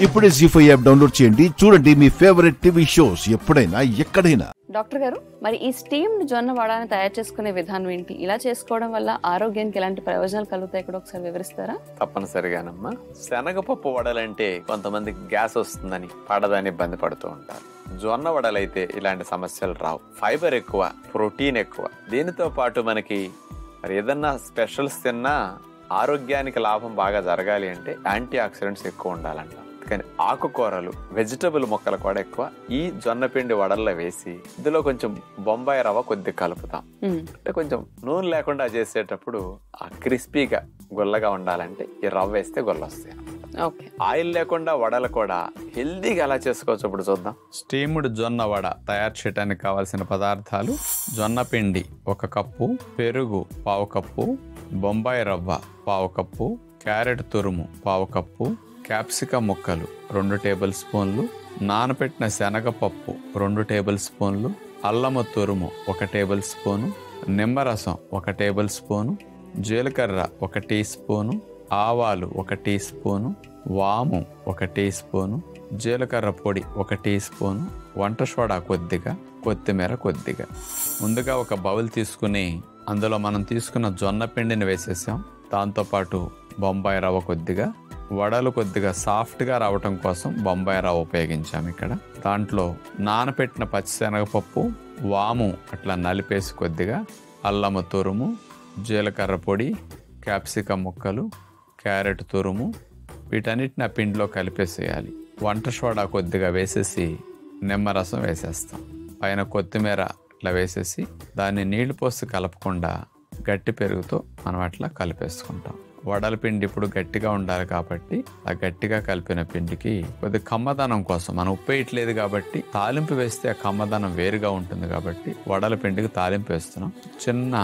ఇప్పుడే జీ5 app download చేయండి. చూడండి మీ ఫేవరెట్ టీవీ షోస్ ఎప్పుడైనా ఎక్కడైనా. డాక్టర్ గారు, మరి ఈ స్టీమ్డ్ జొన్న వడాన్ని తయారు చేసుకునే విధానం ఏంటి? ఇలా చేసుకోవడం వల్ల ఆరోగ్యానికి ఎలాంటి ప్రయోజనాలు కలుగుతాయి కూడా ఒకసారి వివరిస్తారా? తప్పనిసరిగానమ్మా. శనగపప్పు వడలంటే కొంతమందికి గ్యాస్ వస్తుందని పడదని ఇబ్బంది పడుతూ ఉంటారు. జొన్న వడలైతే ఇలాంటి సమస్యలు రావు. ఫైబర్ ఎక్కువ, ప్రోటీన్ ఎక్కువ. దీనితో పాటు మనకి మరి ఏదన్నా స్పెషల్స్ తిన్నా ఆరోగ్యానికి లాభం బాగా జరగాలి అంటే యాంటీ ఆక్సిడెంట్స్ ఎక్కువ ఉండాలంట. కానీ ఆకుకూరలు, వెజిటబుల్ మొక్కలు కూడా ఎక్కువ. ఈ జొన్న పిండి వడల్లో వేసి ఇందులో కొంచెం బొంబాయి రవ్వ కొద్దిగా కలుపుతాం. అంటే కొంచెం నూనె లేకుండా చేసేటప్పుడు ఆ క్రిస్పీగా గుల్లగా ఉండాలంటే ఈ రవ్వ వేస్తే గుల్లొస్తాయి. ఆయిల్ లేకుండా వడలు కూడా హెల్దీగా ఎలా చేసుకోవచ్చు ఇప్పుడు చూద్దాం. స్టీమ్డ్ జొన్న వడ తయారు చేయడానికి కావాల్సిన పదార్థాలు: జొన్న పిండి 1 కప్పు, పెరుగు 1/2 కప్పు, బొంబాయి రవ్వ 1/2 కప్పు, క్యారెట్ తురుము 1/2 కప్పు, క్యాప్సికం ముక్కలు 2 టేబుల్ స్పూన్లు, నానబెట్టిన శనగపప్పు 2 టేబుల్ స్పూన్లు, అల్లము తురుము 1 టేబుల్ స్పూను, నిమ్మరసం 1 టేబుల్ స్పూను, జీలకర్ర 1 టీ స్పూను, ఆవాలు 1 టీ స్పూను, వాము 1 టీ స్పూను, జీలకర్ర పొడి 1 టీ స్పూను, వంట సోడా కొద్దిగా, కొత్తిమీర కొద్దిగా. ముందుగా ఒక బౌల్ తీసుకుని అందులో మనం తీసుకున్న జొన్న పిండిని వేసేసాం. దాంతోపాటు బొంబాయి రవ్వ కొద్దిగా, వడలు కొద్దిగా సాఫ్ట్గా రావటం కోసం బొంబాయి రవ్వ ఉపయోగించాం ఇక్కడ. దాంట్లో నానబెట్టిన పచ్చిశనగపప్పు, వాము అట్లా నలిపేసి కొద్దిగా, అల్లము తురుము, జీలకర్ర పొడి, క్యాప్సికం ముక్కలు, క్యారెట్ తురుము, వీటన్నిటిని ఆ పిండిలో కలిపేసేయాలి. వంట సోడా కొద్దిగా వేసేసి నిమ్మరసం వేసేస్తాం. పైన కొత్తిమీర అట్లా వేసేసి దాన్ని నీళ్లు పోసి కలపకుండా గట్టి పెరుగుతో మనం అట్లా కలిపేసుకుంటాం. వడల పిండి ఇప్పుడు గట్టిగా ఉండాలి కాబట్టి ఆ గట్టిగా కలిపిన పిండికి కొద్ది కమ్మదనం కోసం మనం ఉప్పు వేయట్లేదు కాబట్టి తాలింపు వేస్తే ఆ కమ్మదనం వేరుగా ఉంటుంది కాబట్టి వడల పిండికి తాలింపు వేస్తున్నాం. చిన్న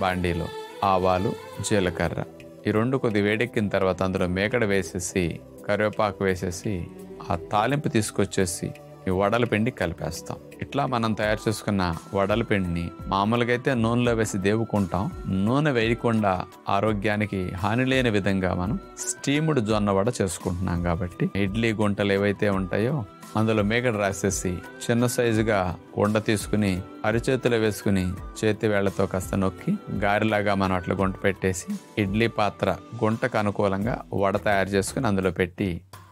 బాండీలో ఆవాలు, జీలకర్ర ఈ 2 కొద్ది వేడెక్కిన తర్వాత అందులో మేకడ వేసేసి కరివేపాకు వేసేసి ఆ తాలింపు తీసుకొచ్చేసి ఈ వడల పిండి కలిపేస్తాం. ఇట్లా మనం తయారు చేసుకున్న వడల పిండిని మామూలుగా అయితే నూనెలో వేసి దేవుకుంటాం. నూనె వేయకుండా ఆరోగ్యానికి హాని లేని విధంగా మనం స్టీమ్డ్ జొన్న వడ చేసుకుంటున్నాం కాబట్టి ఇడ్లీ గుంటలు ఏవైతే ఉంటాయో అందులో మేకడ రాసేసి చిన్న సైజుగా ఉండ తీసుకుని అరిచేతిలో వేసుకుని చేతి వేళ్లతో కాస్త నొక్కి గారెలాగా మనం అట్లా గుంట పెట్టేసి ఇడ్లీ పాత్ర గుంటకు అనుకూలంగా వడ తయారు చేసుకుని అందులో పెట్టి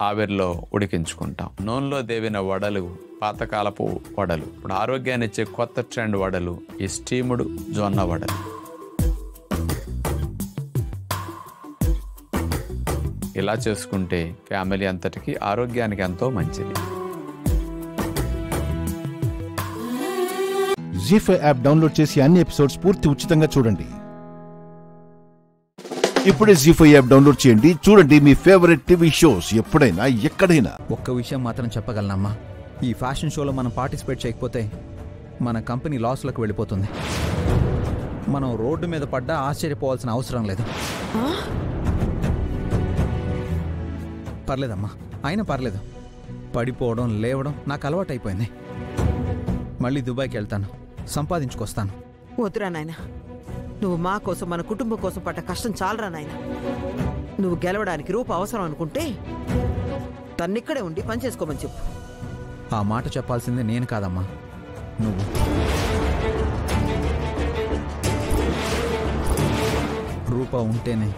ఆవిరిలో ఉడికించుకుంటాం. నూనెలో దేవిన వడలు పాతకాలపు వడలు. ఇప్పుడు ఆరోగ్యాన్ని ఇచ్చే కొత్త ట్రెండ్ వడలు ఈ స్టీమ్డ్ జొన్న వడలు. ఇలా చేసుకుంటే ఫ్యామిలీ అంతటికి ఆరోగ్యానికి ఎంతో మంచిది. జీ5 యాప్ డౌన్లోడ్ చేసి అన్ని ఎపిసోడ్స్ పూర్తి ఉచితంగా చూడండి. ఇప్పుడే జీ5 యాప్ డౌన్లోడ్ చేయండి. చూడండి మీ ఫేవరెట్ టీవీ షోస్ ఎప్పుడైనా ఎక్కడైనా. ఒక్క విషయం మాత్రం చెప్పగలనమ్మా, ఈ ఫ్యాషన్ షోలో మనం పార్టిసిపేట్ చేయకపోతే మన కంపెనీ లాస్లోకి వెళ్ళిపోతుంది. మనం రోడ్డు మీద పడ్డా ఆశ్చర్యపోవాల్సిన అవసరం లేదు. పర్లేదమ్మా, అయినా పర్లేదు. పడిపోవడం, లేవడం నాకు అలవాటైపోయింది. మళ్ళీ దుబాయ్కి వెళ్తాను, సంపాదించుకొస్తాను. వద్దురా నాయన, నువ్వు మా కోసం, మన కుటుంబం కోసం పడ్డ కష్టం చాలరా నాయన. నువ్వు గెలవడానికి రూప అవసరం అనుకుంటే తన్నిక్కడే ఉండి పని చేసుకోమని చెప్పు. ఆ మాట చెప్పాల్సిందే నేను కాదమ్మా, నువ్వు. రూప ఉంటేనే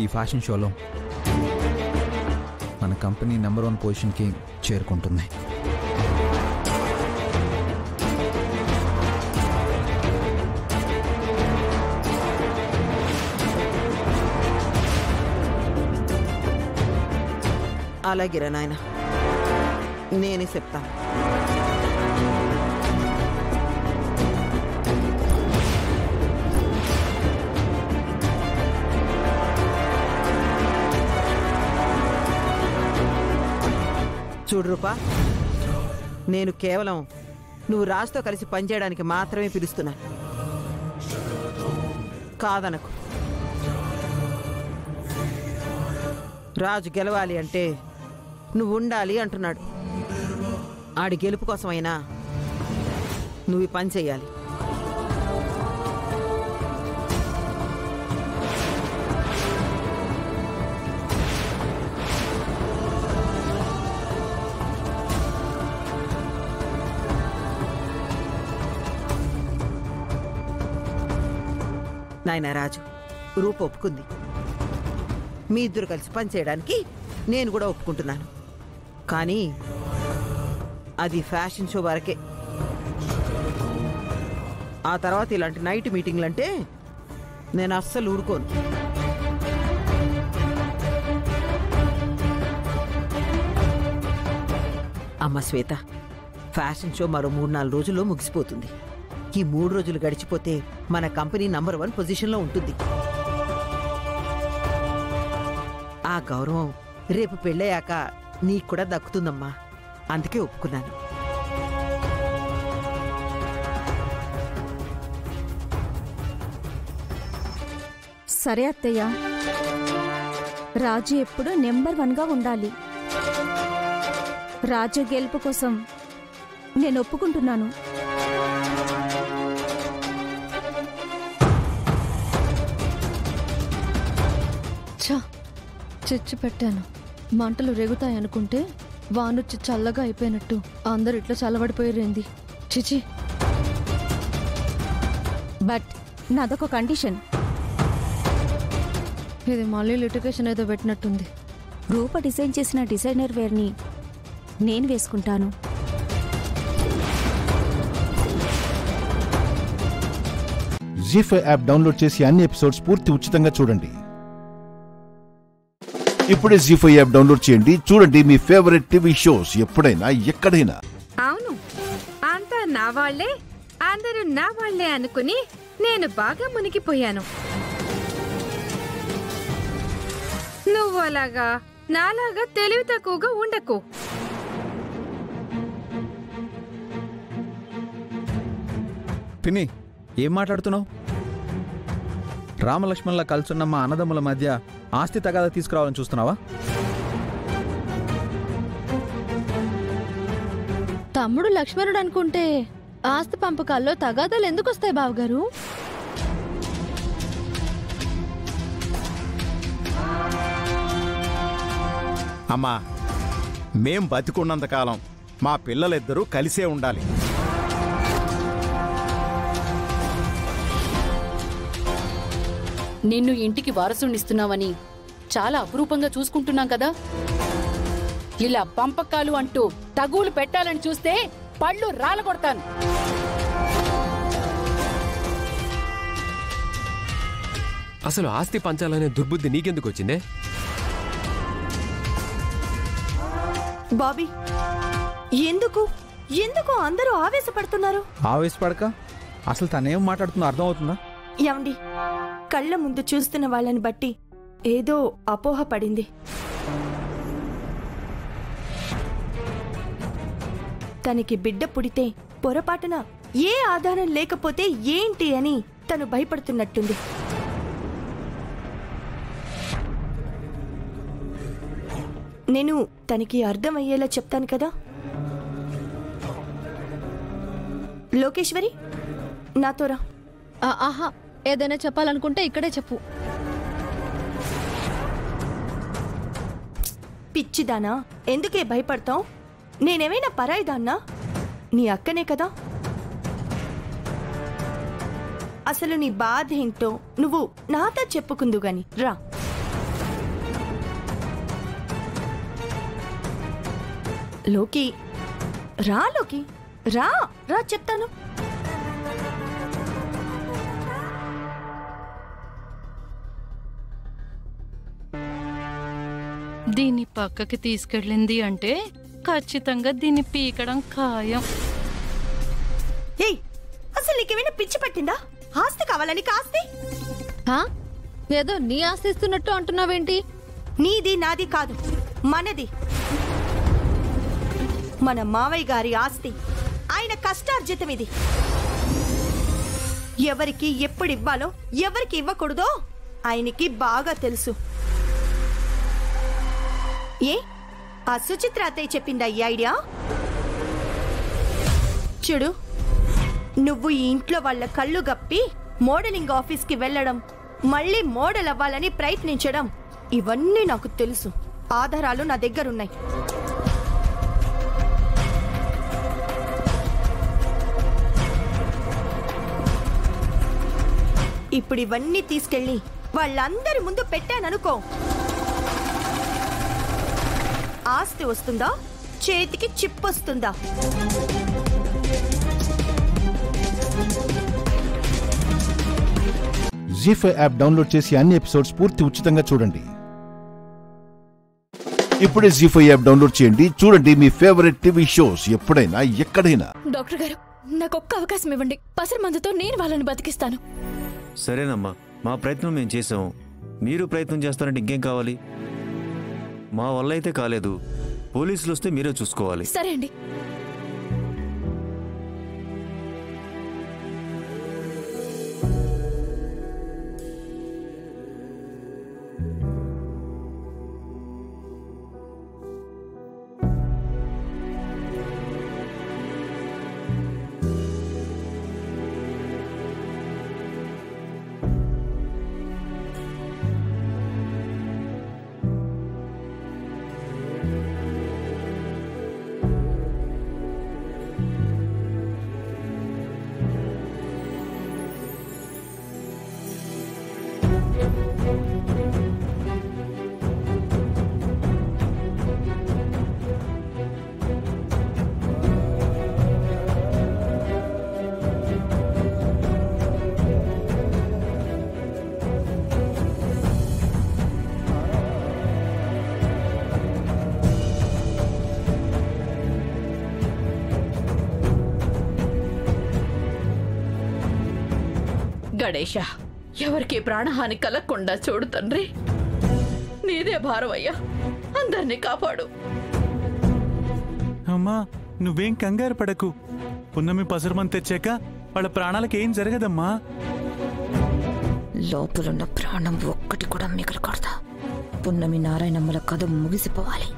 ఈ ఫ్యాషన్ షోలో మన కంపెనీ నెంబర్ 1 పొజిషన్కి చేరుకుంటుంది. అలాగేరా నాయన, నేనే చెప్తాను. చూడు రూపా, నేను కేవలం నువ్వు రాజుతో కలిసి పనిచేయడానికి మాత్రమే పిలుస్తున్నాను. కాదనకు. రాజు గెలవాలి అంటే నువ్వు ఉండాలి అంటున్నాడు. ఆడి గెలుపు కోసమైనా నువ్వు ఈ పని చెయ్యాలి. నాయనా రాజు, రూప ఒప్పుకుంది. మీ ఇద్దరు కలిసి పనిచేయడానికి నేను కూడా ఒప్పుకుంటున్నాను. కానీ అది ఫ్యాషన్ షో వరకే. ఆ తర్వాత ఇలాంటి నైట్ మీటింగ్లంటే నేను అస్సలు ఊరుకోను. అమ్మ శ్వేత, ఫ్యాషన్ షో మరో 3-4 రోజుల్లో ముగిసిపోతుంది. ఈ 3 రోజులు గడిచిపోతే మన కంపెనీ నంబర్ 1 పొజిషన్లో ఉంటుంది. ఆ గౌరవం రేపు పెళ్ళయ్యాక నీకు కూడా దక్కుతుందమ్మా. అందుకే ఒప్పుకున్నాను. సరే అత్తయ్య, రాజు ఎప్పుడు నెంబర్ 1గా ఉండాలి. రాజు గెలుపు కోసం నేను ఒప్పుకుంటున్నాను. చిచ్చు పెట్టాను. మంటలు రేగుతాయనుకుంటే వానొచ్చి చల్లగా అయిపోయినట్టు అందరు ఇట్లా చల్లబడిపోయారేంది. చిచి. బట్ నాదొక కండిషన్. ఇది మళ్ళీ లిటిగేషన్ ఏదో పెట్టినట్టుంది. రూప డిజైన్ చేసిన డిజైనర్ వేర్ని నేను వేసుకుంటాను. జీ5 యాప్ డౌన్లోడ్ చేసి అన్ని ఎపిసోడ్స్ పూర్తి ఉచితంగా చూడండి. ఇప్పుడే జీ5 యాప్ డౌన్లోడ్ చేయండి. చూడండి మీ ఫేవరెట్ టీవీ షోస్ ఎప్పుడైనా ఎక్కడైనా. అవును, అంతా నా వాళ్లే, అందరూ నా వాళ్లే అనుకుని నేను బాగా మునిగిపోయాను. నువ్వు అలాగా నాలాగా తెలివి తక్కువగా ఉండకు. పిన్ని, ఏం మాట్లాడుతున్నావు? రామలక్ష్మణ్లా కలుసున్న మా అన్నదమ్ముల మధ్య ఆస్తి తగాదా తీసుకురావాలని చూస్తున్నావా? తమ్ముడు లక్ష్మణుడు అనుకుంటే ఆస్తి పంపకాల్లో తగాదాలు ఎందుకు వస్తాయి బావగారు? అమ్మా, మేం బతికున్నంతకాలం మా పిల్లలిద్దరూ కలిసే ఉండాలి. నిన్ను ఇంటికి వారసునిస్తున్నావని చాలా అపురూపంగా చూసుకుంటున్నాం కదా. ఇలా పంపకాలు అంటూ తగులు పెట్టాలని చూస్తే పళ్ళు రాలగొడతాను. అసలు ఆస్తి పంచాలనే దుర్బుద్ధి నీకెందుకు వచ్చిందే? బాబీ, ఎందుకు ఎందుకు అందరూ ఆవేశపడుతున్నారు? ఆవేశపడక అసలు తనేం మాట్లాడుతుందో అర్థం అవుతుందా? ఏమండి, కళ్ళ ముందు చూస్తున్న వాళ్ళని బట్టి ఏదో అపోహ పడింది. తనకి బిడ్డ పుడితే పొరపాటున ఏ ఆధారం లేకపోతే ఏంటి అని తను భయపడుతున్నట్టుంది. నేను తనకి అర్థమయ్యేలా చెప్తాను కదా. లోకేశ్వరి, నాతోరా. ఆహా, ఏదైనా చెప్పాలనుకుంటే ఇక్కడే చెప్పు. పిచ్చిదానా, ఎందుకే భయపడతావు? నేనేమైనా పరాయిదాన్నా? నీ అక్కనే కదా. అసలు నీ బాధ ఏంటో నువ్వు నాతో చెప్పుకుందు గాని రా. లోకి రా, లోకి రా రా, చెప్తాను. దీన్ని పక్కకి తీసుకెళ్ళింది అంటే ఖచ్చితంగా దీన్ని పీకడం ఖాయం. ఏయ్, అసలు నీకేమైనా పిచ్చి పట్టిందా? ఆస్తి కావాలని కాస్తి ఏదో నీ ఆశిస్తున్నట్టు అంటున్నావేంటి? నీది నాది కాదు, మనది. మన మావయ్య గారి ఆస్తి, ఆయన కష్టార్జితం ఇది. ఎవరికి ఎప్పుడు ఇవ్వాలో ఎవరికి ఇవ్వకూడదో ఆయనకి బాగా తెలుసు. ఏ ఆ సుచిత్ర అత్తయ్య చెప్పిందా ఈ ఐడియా? చూడు, నువ్వు ఈ ఇంట్లో వాళ్ళ కళ్ళు గప్పి మోడలింగ్ ఆఫీస్కి వెళ్ళడం, మళ్ళీ మోడల్ అవ్వాలని ప్రయత్నించడం, ఇవన్నీ నాకు తెలుసు. ఆధారాలు నా దగ్గరున్నాయి. ఇప్పుడు ఇవన్నీ తీసుకెళ్ళి వాళ్ళందరి ముందు పెట్టాననుకో, ఆస్తి వస్తుందా, చేతికి చిప్పొస్తుందా? జీ5 యాప్ డౌన్లోడ్ చేసి అన్ని ఎపిసోడ్స్ పూర్తి ఉచితంగా చూడండి. ఇప్పుడే జీ5 యాప్ డౌన్లోడ్ చేయండి. చూడండి మీ ఫేవరెట్ టీవీ షోస్ ఎప్పుడైనా ఎక్కడైనా. డాక్టర్ గారు, నాకు ఒక్క అవకాశం ఇవ్వండి. పసరు మందుతో నేను వాళ్ళని బతికిస్తాను. సరేనమ్మా, మా ప్రయత్నం మేము చేసాము. మీరు ప్రయత్నం చేస్తారంటే ఇంకేం కావాలి? మా వల్ల అయితే కాలేదు. పోలీసులు వస్తే మీరే చూసుకోవాలి. సరే అండి. గణేష, ఎవరికి ప్రాణహాని కలగకుండా చూడు తండ్రి. నీదే భారమయ్యా, అందరినీ కాపాడు. అమ్మా, నువ్వేం కంగారు పడకు. పున్నమి పసరుమని తెచ్చాక వాళ్ళ ప్రాణాలకి ఏం జరగదమ్మా. లోపలున్న ప్రాణం ఒక్కటి కూడా మిగలకూడదు. పున్నమి నారాయణమ్మల కథ ముగిసిపోవాలి.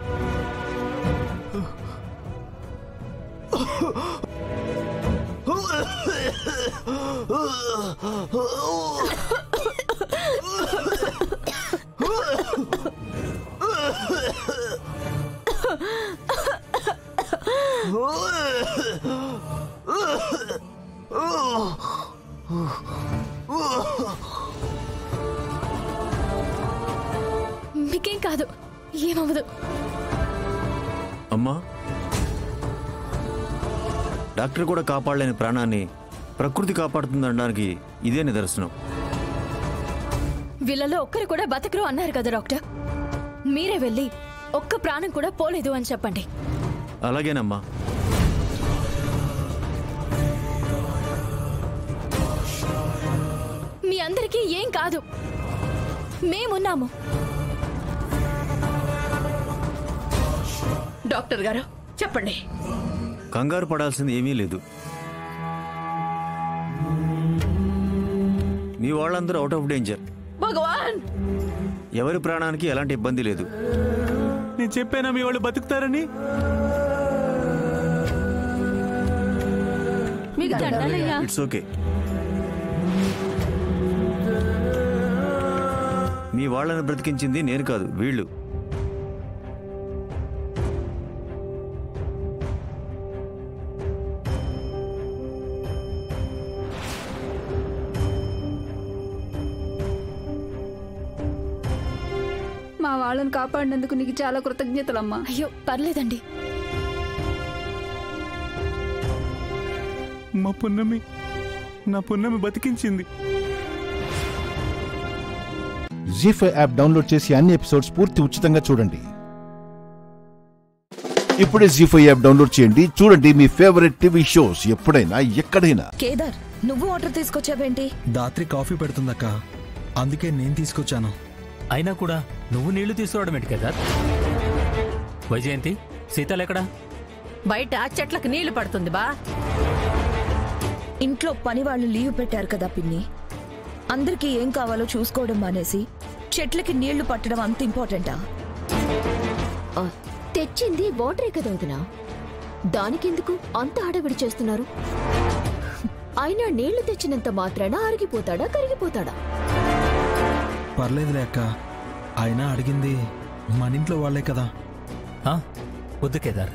మీకేం కాదు, ఏమవ్వదు. అమ్మా, డాక్టర్ కూడా కాపాడలేని ప్రాణాన్ని ప్రకృతి కాపాడుతుందనడానికి ఇదే నిదర్శనం. వీళ్ళలో ఒక్కరు కూడా బతకరు అన్నారు కదా డాక్టర్. మీరే వెళ్ళి ఒక్క ప్రాణం కూడా పోలేదు అని చెప్పండి. అలాగేనమ్మా. మీ అందరికీ ఏం కాదు, మేమున్నాము. డాక్టర్ గారు చెప్పండి. కంగారు పడాల్సింది ఏమీ లేదు. మీ వాళ్ళందరూ అవుట్ ఆఫ్ డేంజర్. భగవాన్, ఎవరి ప్రాణానికి ఎలాంటి ఇబ్బంది లేదు. నేను చెప్పానా మీ వాళ్ళు బతుకుతారని? It's okay. మీ వాళ్ళని బ్రతికించింది నేను కాదు, వీళ్ళు. మా వాళ్ళని కాపాడినందుకు నీకు చాలా కృతజ్ఞతలమ్మా. అయ్యో పర్లేదండి. మా పున్నమి, నా పున్నమి బతికించింది. జీ5 యాప్ డౌన్లోడ్ చేసి అన్ని ఎపిసోడ్స్ పూర్తి ఉచితంగా చూడండి. ఇప్పుడే జీ5 యాప్ డౌన్లోడ్ చేయండి. చూడండి మీ ఫేవరెట్ టీవీ షోస్ ఎప్పుడైనా ఎక్కడైనా. కేదార్, నువ్వు వాటర్ తీసుకొచ్చావేంటి? దాత్రి కాఫీ పెడుతుందక్క, అందుకే నేను తీసుకొచ్చాను. అయినా కూడా నువ్వు నీళ్లు తీసుకురావడం ఏంటి కదా? వైజయంతి, సీతలెక్కడా? బయట చెట్లకు నీళ్లు పడుతుంది బా. ఇంట్లో పని వాళ్ళు లీవ్ పెట్టారు కదా పిన్ని. అందరికీ ఏం కావాలో చూసుకోవడం మానేసి చెట్లకి నీళ్లు పట్టడం అంత ఇంపార్టెంటా? తెచ్చింది వాటరే కదా వదినా, దానికెందుకు అంత హడావిడి చేస్తున్నారు? అయినా నీళ్లు తెచ్చినంత మాత్రాన అరిగిపోతాడా కరిగిపోతాడా? పర్లేదులే అక్క, అయినా అడిగింది మన ఇంట్లో వాళ్లే కదా. వద్దు కేదార్,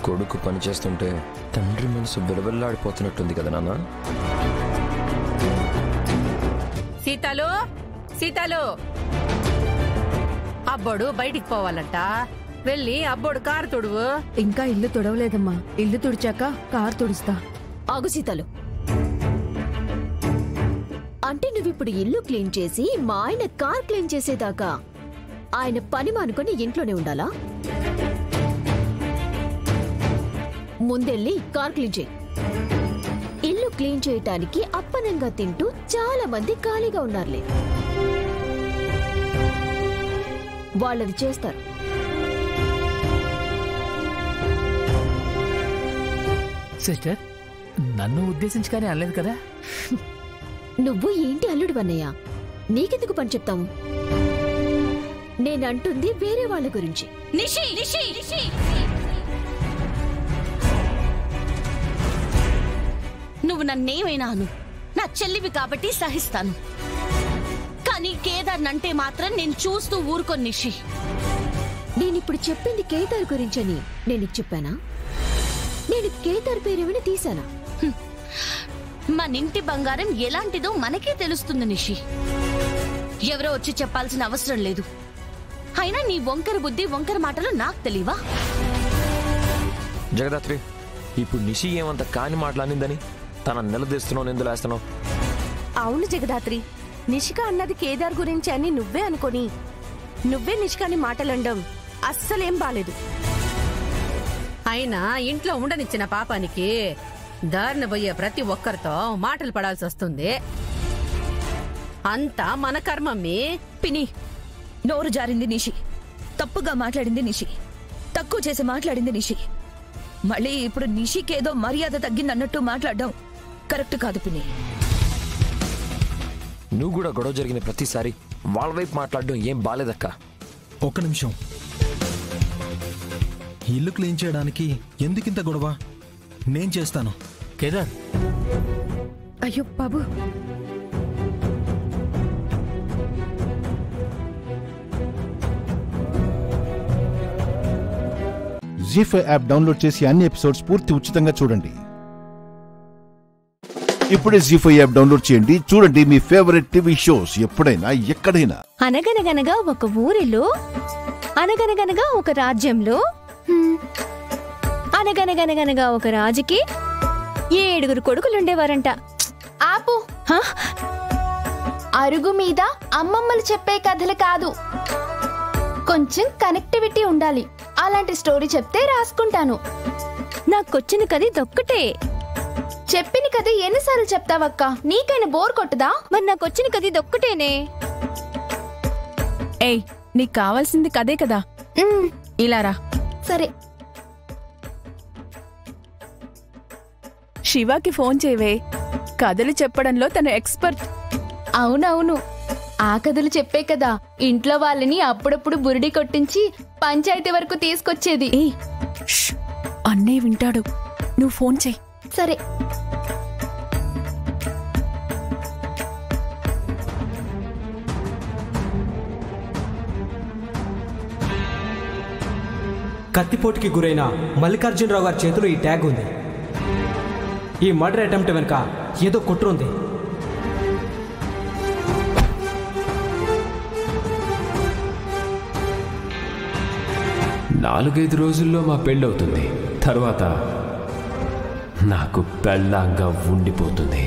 కొడుకు పని చేస్తుంటే తండ్రి మనసు విలవిల్లాడిపోతున్నట్టుంది కదా నాన్న. సీతాలు సీతాలు, అబ్బోడు బయటికి పోవాలంట, వెళ్ళి అబ్బోడు కారు తుడువు. ఇంకా ఇల్లు తుడవలేదమ్మా, ఇల్లు తుడిచాక కారు తుడుస్తా. ఆగు సీతాలు, అంటే నువ్విప్పుడు ఇల్లు క్లీన్ చేసి మా ఆయన కార్ క్లీన్ చేసేదాకా ఆయన పని మానుకొని ఇంట్లోనే ఉండాలా? ముందెళ్ళి కార్ క్లీన్ చేయి. ఇల్లు క్లీన్ చేయటానికి అప్పనంగా తింటూ చాలా మంది ఖాళీగా ఉన్నారులే, వాళ్ళది చేస్తారు. సిస్టర్, నన్ను ఉద్దేశించుగానే అనలేదు కదా. నువ్వు ఏంటి అల్లుడు వన్నయ్య, నీకెందుకు పని చెప్తాము? నేనంటుంది వేరే వాళ్ళ గురించి. నిషి నిషి నిషి, నువ్వు నన్నేమైనా అను, నా చెల్లివి కాబట్టి సహిస్తాను. కానీ కేదార్ నంటే మాత్రం నేను చూస్తూ ఊరుకోను నిషి. నేనిప్పుడు చెప్పింది కేదార్ గురించని నేను చెప్పానా? నేను కేదార్ పేరేమని తీశానా? మనింటి బంగారం ఎలాంటిదో మనకే తెలుస్తుంది నిషి, ఎవరో వచ్చి చెప్పాల్సిన అవసరం లేదు. అయినా నీ వంకర బుద్ధి వంకర మాటలు నాకు తెలియవా? జగదాత్రి, ఇప్పుడు నిషి ఏమంత కాని మాటలనిందని తన నిలదీస్తున్నావు, నిందులేస్తున్నావు. అవును జగదాత్రి, నిషిక అన్నది కేదార్ గురించి అని నువ్వే అనుకొని నువ్వే నిషికాని మాటలండం అస్సలేం బాలేదు. అయినా ఇంట్లో ఉండనిచ్చిన పాపానికి దారిన పోయే ప్రతి ఒక్కరితో మాటలు పడాల్సి వస్తుంది. అంతా మన కర్మమ్మి. పిని, నోరు జారింది నిషి, తప్పుగా మాట్లాడింది నిషి, తక్కువ చేసి మాట్లాడింది నిషి. మళ్ళీ ఇప్పుడు నిషికేదో మర్యాద తగ్గిందన్నట్టు మాట్లాడడం కరెక్ట్ కాదు పిని. నువ్వు కూడా గొడవ జరిగిన ప్రతిసారి వాళ్ళ వైపు మాట్లాడడం ఏం బాలేదక్క. ఒక్క నిమిషం, ఇల్లు క్లీన్ చేయడానికి ఎందుకింత గొడవ? నేను చేస్తాను. కేదార్, అయ్యో బాబు, జీ5 యాప్ డౌన్లోడ్ చేసి అన్ని ఎపిసోడ్స్ పూర్తి ఉచితంగా చూడండి. ఇప్పుడే జీ5 యాప్ డౌన్లోడ్ చేయండి, చూడండి మీ ఫేవరెట్ టీవీ షోస్ ఎప్పుడైనా ఎక్కడైనా. అనగనగనగా ఒక ఊరిలో, అనగనగనగా ఒక రాజ్యంలో, అనగనగనగనగా ఒక రాజుకి 7 కొడుకులుండేవారంట. ఆపు, అరుగు మీద అమ్మమ్మలు చెప్పే కథలు కాదు, కొంచెం కనెక్టివిటీ ఉండాలి. అలాంటి స్టోరీ చెప్తే రాసుకుంటాను. నాకొచ్చిన కథ ఇదొక్కటే. చెప్పిన కథ ఎన్నిసార్లు చెప్తావక్క? నీకైనా బోర్ కొట్టదా? మరి నాకొచ్చిన కథ ఇదొక్కటేనే. ఏయ్, నీకు కావాల్సింది కదే కదా, ఇలారా. సరే. శివాకి ఫోన్ చేయవే, కథలు చెప్పడంలో తన ఎక్స్పర్ట్. అవునవును, ఆ కథలు చెప్పే కదా ఇంట్లో వాళ్ళని అప్పుడప్పుడు బురిడి కొట్టించి పంచాయతీ వరకు తీసుకొచ్చేది. అన్నయ్య వింటాడు, నువ్వు ఫోన్ చెయ్యి. సరే. కత్తిపోటుకి గురైన మల్లికార్జునరావు గారి చేతిలో ఈ ట్యాగ్ ఉంది. ఈ మర్డర్ అటెంప్ట్ వెనుక ఏదో కుట్ర ఉంది. నాలుగైదు రోజుల్లో మా పెళ్ళవుతుంది. తర్వాత నాకు పెళ్ళాంగా ఉండిపోతుంది.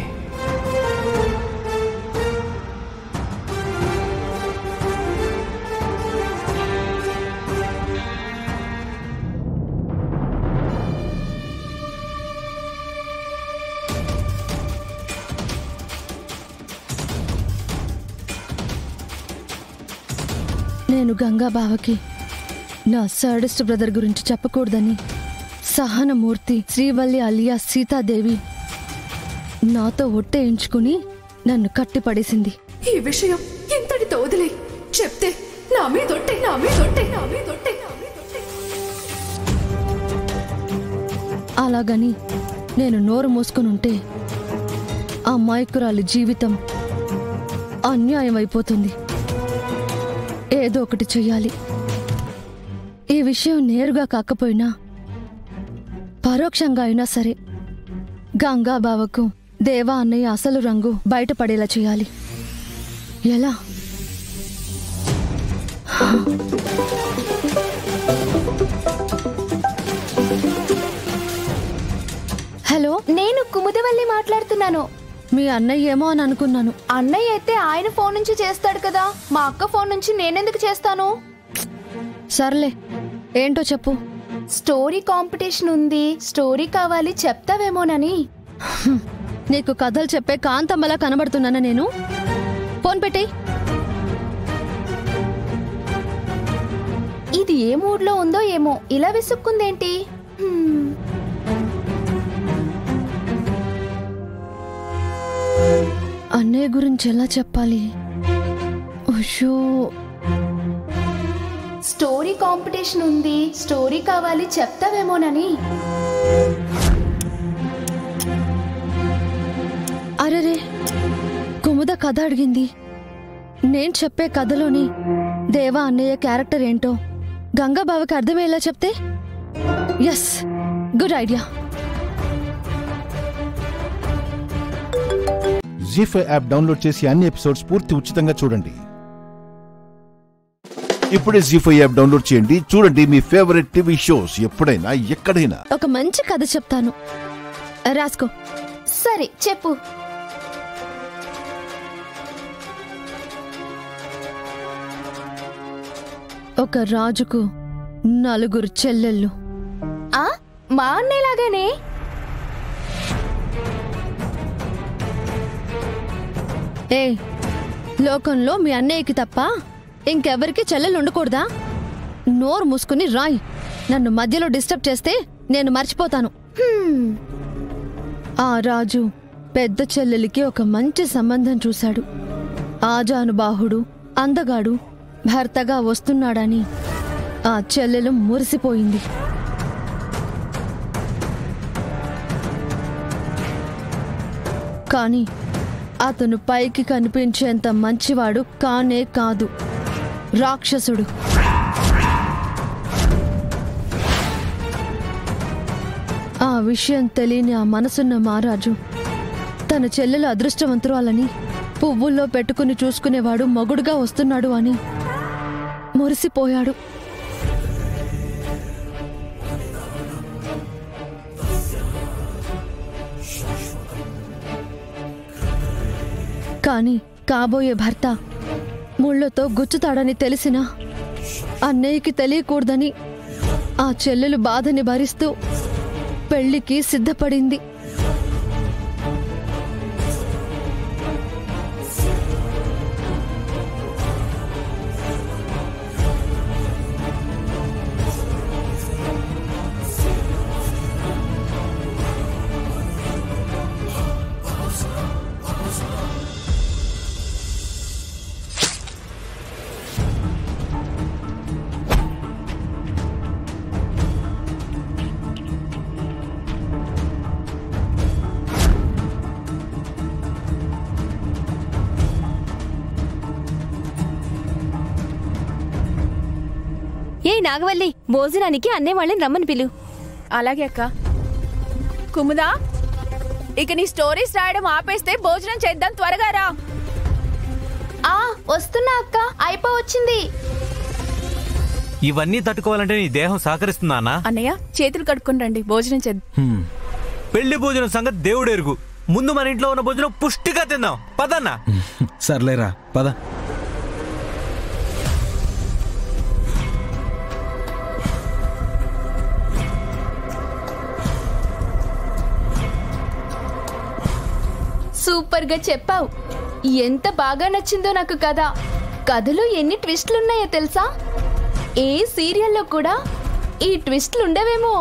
నేను గంగా బావకి నా సర్డెస్ట్ బ్రదర్ గురించి చెప్పకూడదని సహనమూర్తి శ్రీవల్లి అలియా సీతాదేవి నాతో ఒట్టేయించుకుని నన్ను కట్టిపడేసింది. ఈ విషయం ఇంతటితో వదిలే, చెప్తే నా మీదొట్టే, నా మీదొట్టే, నా మీదొట్టే, నా మీదొట్టే. అలాగని నేను నోరు మూసుకునుంటే ఆ మైకురాలి జీవితం అన్యాయం అయిపోతుంది. ఏదో ఒకటి చెయ్యాలి. ఈ విషయం నేరుగా కాకపోయినా పరోక్షంగా అయినా సరే గంగా బావకు దేవా అన్నయ్య అసలు రంగు బయటపడేలా చేయాలి. ఎలా? హలో, నేను కుముదవల్లి మాట్లాడుతున్నాను. మీ అన్నయ్య ఏమో అని అనుకున్నాను. అన్నయ్య అయితే ఆయన ఫోన్ నుంచి చేస్తాడు కదా, మా అక్క ఫోన్ నుంచి నేనెందుకు చేస్తాను? సర్లే, ఏంటో చెప్పు. స్టోరీ కాంపిటీషన్ ఉంది, స్టోరీ కావాలి, చెప్తావేమోనని. నీకు కథలు చెప్పే కాంతమ్మలా కనబడుతున్నానా నేను? ఫోన్ పెట్టి. ఇది ఏ మూడ్లో ఉందో ఏమో ఇలా విసుక్కుందేంటి? అన్నయ్య గురించి ఎలా చెప్పాలి? స్టోరీ కాంపిటీషన్ ఉంది, స్టోరీ కావాలి, చెప్తావేమోనని. అరెరే, కుముద కథ అడిగింది. నేను చెప్పే కథలోని దేవా అన్నయ్య క్యారెక్టర్ ఏంటో గంగాబావకి అర్థమయ్యేలా చెప్తే? Yes, good idea. Zee5 app download చేసి అన్ని ఎపిసోడ్స్ పూర్తి ఉచితంగా చూడండి. ఇప్పుడే జీ5 యాప్ డౌన్లోడ్ చేయండి. చూడండి మీ ఫేవరెట్ టీవీ షోస్ ఎప్పుడైనా ఎక్కడైనా. ఒక మంచి కథ చెప్తాను, రాసుకో. సరే చెప్పు. ఒక రాజుకు 4 చెల్లెళ్ళు. మా అన్నయ్యలాగానే. ఏ, లోకంలో మీ అన్నయ్యకి తప్ప ఇంకెవరికి చెల్లెలు ఉండకూడదా? నోరు మూసుకుని రాయ్. నన్ను మధ్యలో డిస్టర్బ్ చేస్తే నేను మర్చిపోతాను. ఆ రాజు పెద్ద చెల్లెలికి ఒక మంచి సంబంధం చూశాడు. ఆజానుబాహుడు, అందగాడు భర్తగా వస్తున్నాడని ఆ చెల్లెలు మురిసిపోయింది. కాని అతను పైకి కనిపించేంత మంచివాడు కానే కాదు, రాక్షసుడు. ఆ విషయం తెలియని ఆ మనసున్న మహారాజు తన చెల్లెలు అదృష్టవంతురాలని, పువ్వుల్లో పెట్టుకుని చూసుకునేవాడు మొగుడుగా వస్తున్నాడు అని మురిసిపోయాడు. కాని కాబోయే భర్త ముళ్ళతో గుచ్చుతాడని తెలిసినా అన్నయ్యకి తెలియకూడదని ఆ చెల్లెలు బాధని భరిస్తూ పెళ్లికి సిద్ధపడింది. ఏ నాగవల్లి, భోజనానికి అన్నయ్య వాళ్ళని రమ్మని పిలు. అలాగే అక్క. కుముదా, ఇక నీ స్టోరీస్ రాయడం ఆపేస్తే భోజనం చేద్దాం, త్వరగా రా. వస్తున్నా అక్క, అయిపోవచ్చింది. ఇవన్నీ తట్టుకోవాలంటే నీ దేహం సహకరిస్తుందా అన్నా? అన్నయ్య, చేతులు కడుక్కొని రండి, భోజనం చేద్దాం. పెళ్లి భోజనం సంగతి దేవుడెరుగు. ముందు మన ఇంట్లో ఉన్న భోజనం పుష్టిగా తిందాం, పదన్నా. సర్లేరా, పద. సూపర్ గా చెప్పావు. ఎంత బాగా నచ్చిందో నాకు కథ. కథలో ఎన్ని ట్విస్టులున్నాయో తెలుసా? ఏ సీరియల్లో కూడా ఈ ట్విస్టులు ఉండవేమో.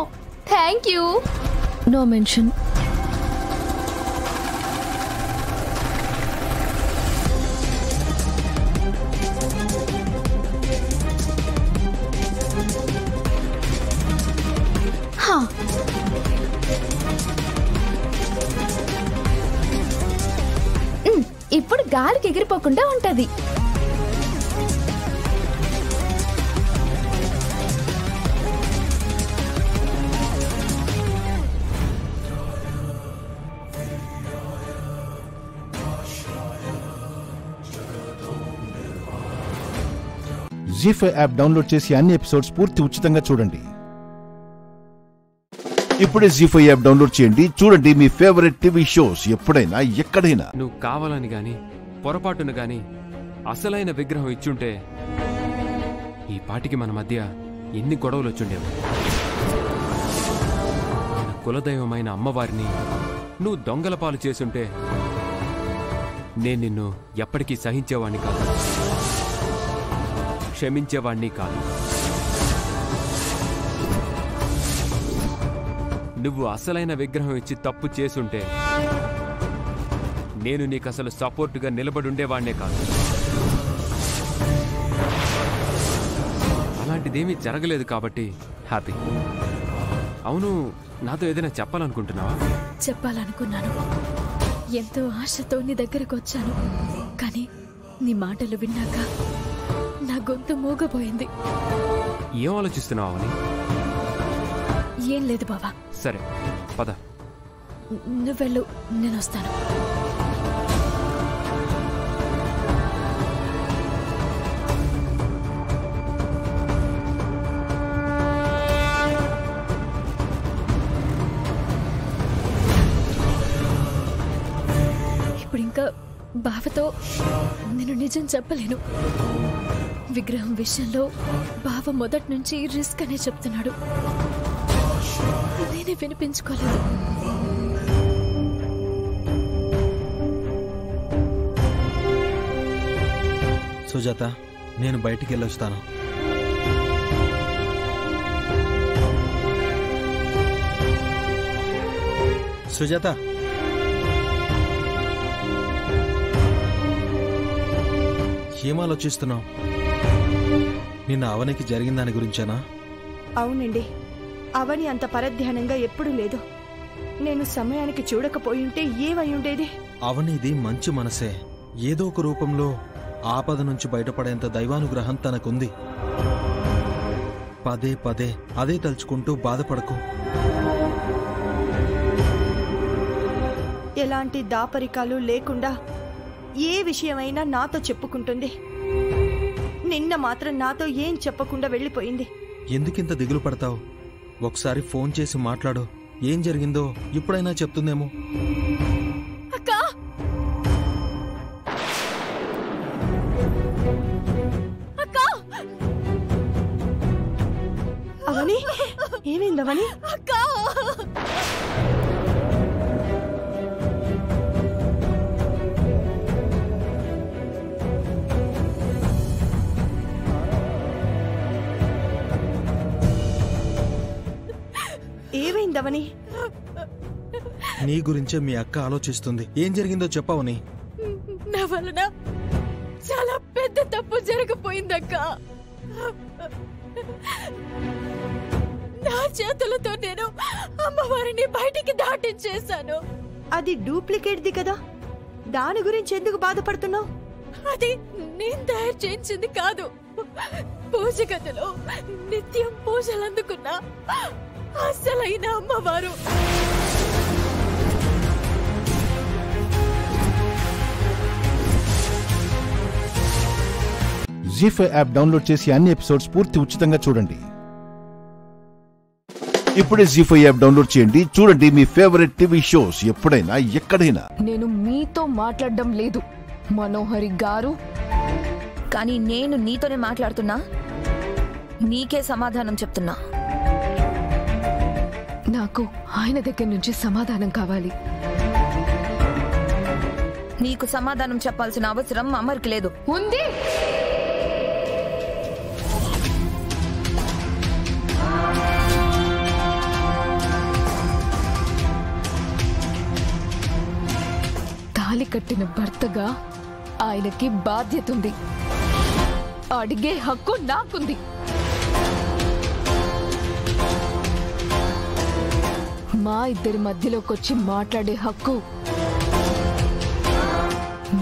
Thank you. No mention. ఇప్పుడు గాలికి ఎగిరిపోకుండా ఉంటది. జీ5 యాప్ డౌన్లోడ్ చేసి అన్ని ఎపిసోడ్స్ పూర్తి ఉచితంగా చూడండి. ఇప్పుడే జీ5 యాప్ డౌన్లోడ్ చేయండి. చూడండి మీ ఫేవరెట్ టీవీ షోస్ ఎప్పుడైనా ఎక్కడైనా. నువ్వు కావాలని గాని పొరపాటును గాని అసలైన విగ్రహం ఇచ్చుంటే ఈ పాటికి మన మధ్య ఎన్ని గొడవలు వచ్చుండేవి. మన కులదైవమైన అమ్మవారిని నువ్వు దొంగల పాలు చేసుంటే నేను నిన్ను ఎప్పటికీ సహించేవాణ్ణి కాదు, క్షమించేవాణ్ణి కాదు. నువ్వు అసలైన విగ్రహం ఇచ్చి తప్పు చేసుంటే నేను నీకు అసలు సపోర్టుగా నిలబడుండేవాణ్ణే కాదు. అలాంటిదేమీ జరగలేదు కాబట్టి హ్యాపీ. అవును, నాతో ఏదైనా చెప్పాలనుకుంటున్నావా? చెప్పాలనుకున్నాను. ఎంతో ఆశతో నీ దగ్గరకు వచ్చాను, కానీ నీ మాటలు విన్నాక నా గొంతు మూగపోయింది. ఏం ఆలోచిస్తున్నావు అని? ఏం లేదు బావా. సరే పద. నువ్వెళ్ళు, నేను వస్తాను. ఇప్పుడు ఇంకా బావతో నేను నిజం చెప్పలేను. విగ్రహం విషయంలో బావ మొదటి నుంచి రిస్క్ అనే చెప్తున్నాడు. నేనే వినిపించుకోలేదు. సుజాత, నేను బయటికి వెళ్ళొస్తాను. సుజాత, ఏం ఆలోచిస్తున్నావు? నిన్న అవనికి జరిగిన దాని గురించేనా? అవునండి, అవని అంత పరధ్యానంగా ఎప్పుడూ లేదు. నేను సమయానికి చూడకపోయింటే ఏమై ఉండేది? అవనిది మంచి మనసే. ఏదో ఒక రూపంలో ఆపద నుంచి బయటపడేంత దైవానుగ్రహం తనకుంది. పదే పదే అదే తలుచుకుంటూ బాధపడకు. ఎలాంటి దాపరికాలు లేకుండా ఏ విషయమైనా నాతో చెప్పుకుంటుంది. నిన్న మాత్రం నాతో ఏం చెప్పకుండా వెళ్ళిపోయింది. ఎందుకింత దిగులు పడతావు? ఒకసారి ఫోన్ చేసి మాట్లాడు. ఏం జరిగిందో ఇప్పుడైనా చెప్తుందేమో. అక్కా, అక్కా, అవని, ఏమైందవని? అక్కా, ఏమైందవని? నీ గురించే మీ అక్క ఆలోచిస్తుంది. ఏం జరిగిందో చెప్పవని. నా వలన చాలా పెద్ద తప్పు జరిగిపోయిందక్క. నా చేతులతో నేను అమ్మవారిని బయటికి దాటించేశాను. అది డూప్లికేట్ది కదా, దాని గురించి ఎందుకు బాధపడుతున్నావు? అది నేను తయారు చేయించింది కాదు. పూజ గదిలో నిత్యం పూజలు అందుకున్న అసలైన అమ్మవారు. జీ5 యాప్ డౌన్లోడ్ చేసి అన్ని ఎపిసోడ్స్ పూర్తి ఉచితంగా చూడండి. ఇప్పుడే జీ5 యాప్ డౌన్లోడ్ చేయండి. చూడండి మీ ఫేవరెట్ టీవీ షోస్ ఎప్పుడైనా ఎక్కడైనా. నేను మీతో మాట్లాడడం లేదు మనోహరి గారు. కానీ నేను నీతోనే మాట్లాడుతున్నా. నీకే సమాధానం చెప్తున్నా. నాకు ఆయన దగ్గర నుంచి సమాధానం కావాలి. నీకు సమాధానం చెప్పాల్సిన అవసరం అమర్కి లేదు. ఉంది. తాళి కట్టిన భర్తగా ఆయనకి బాధ్యత ఉంది. అడిగే హక్కు నాకుంది. మా ఇద్దరి మధ్యలోకొచ్చి మాట్లాడే హక్కు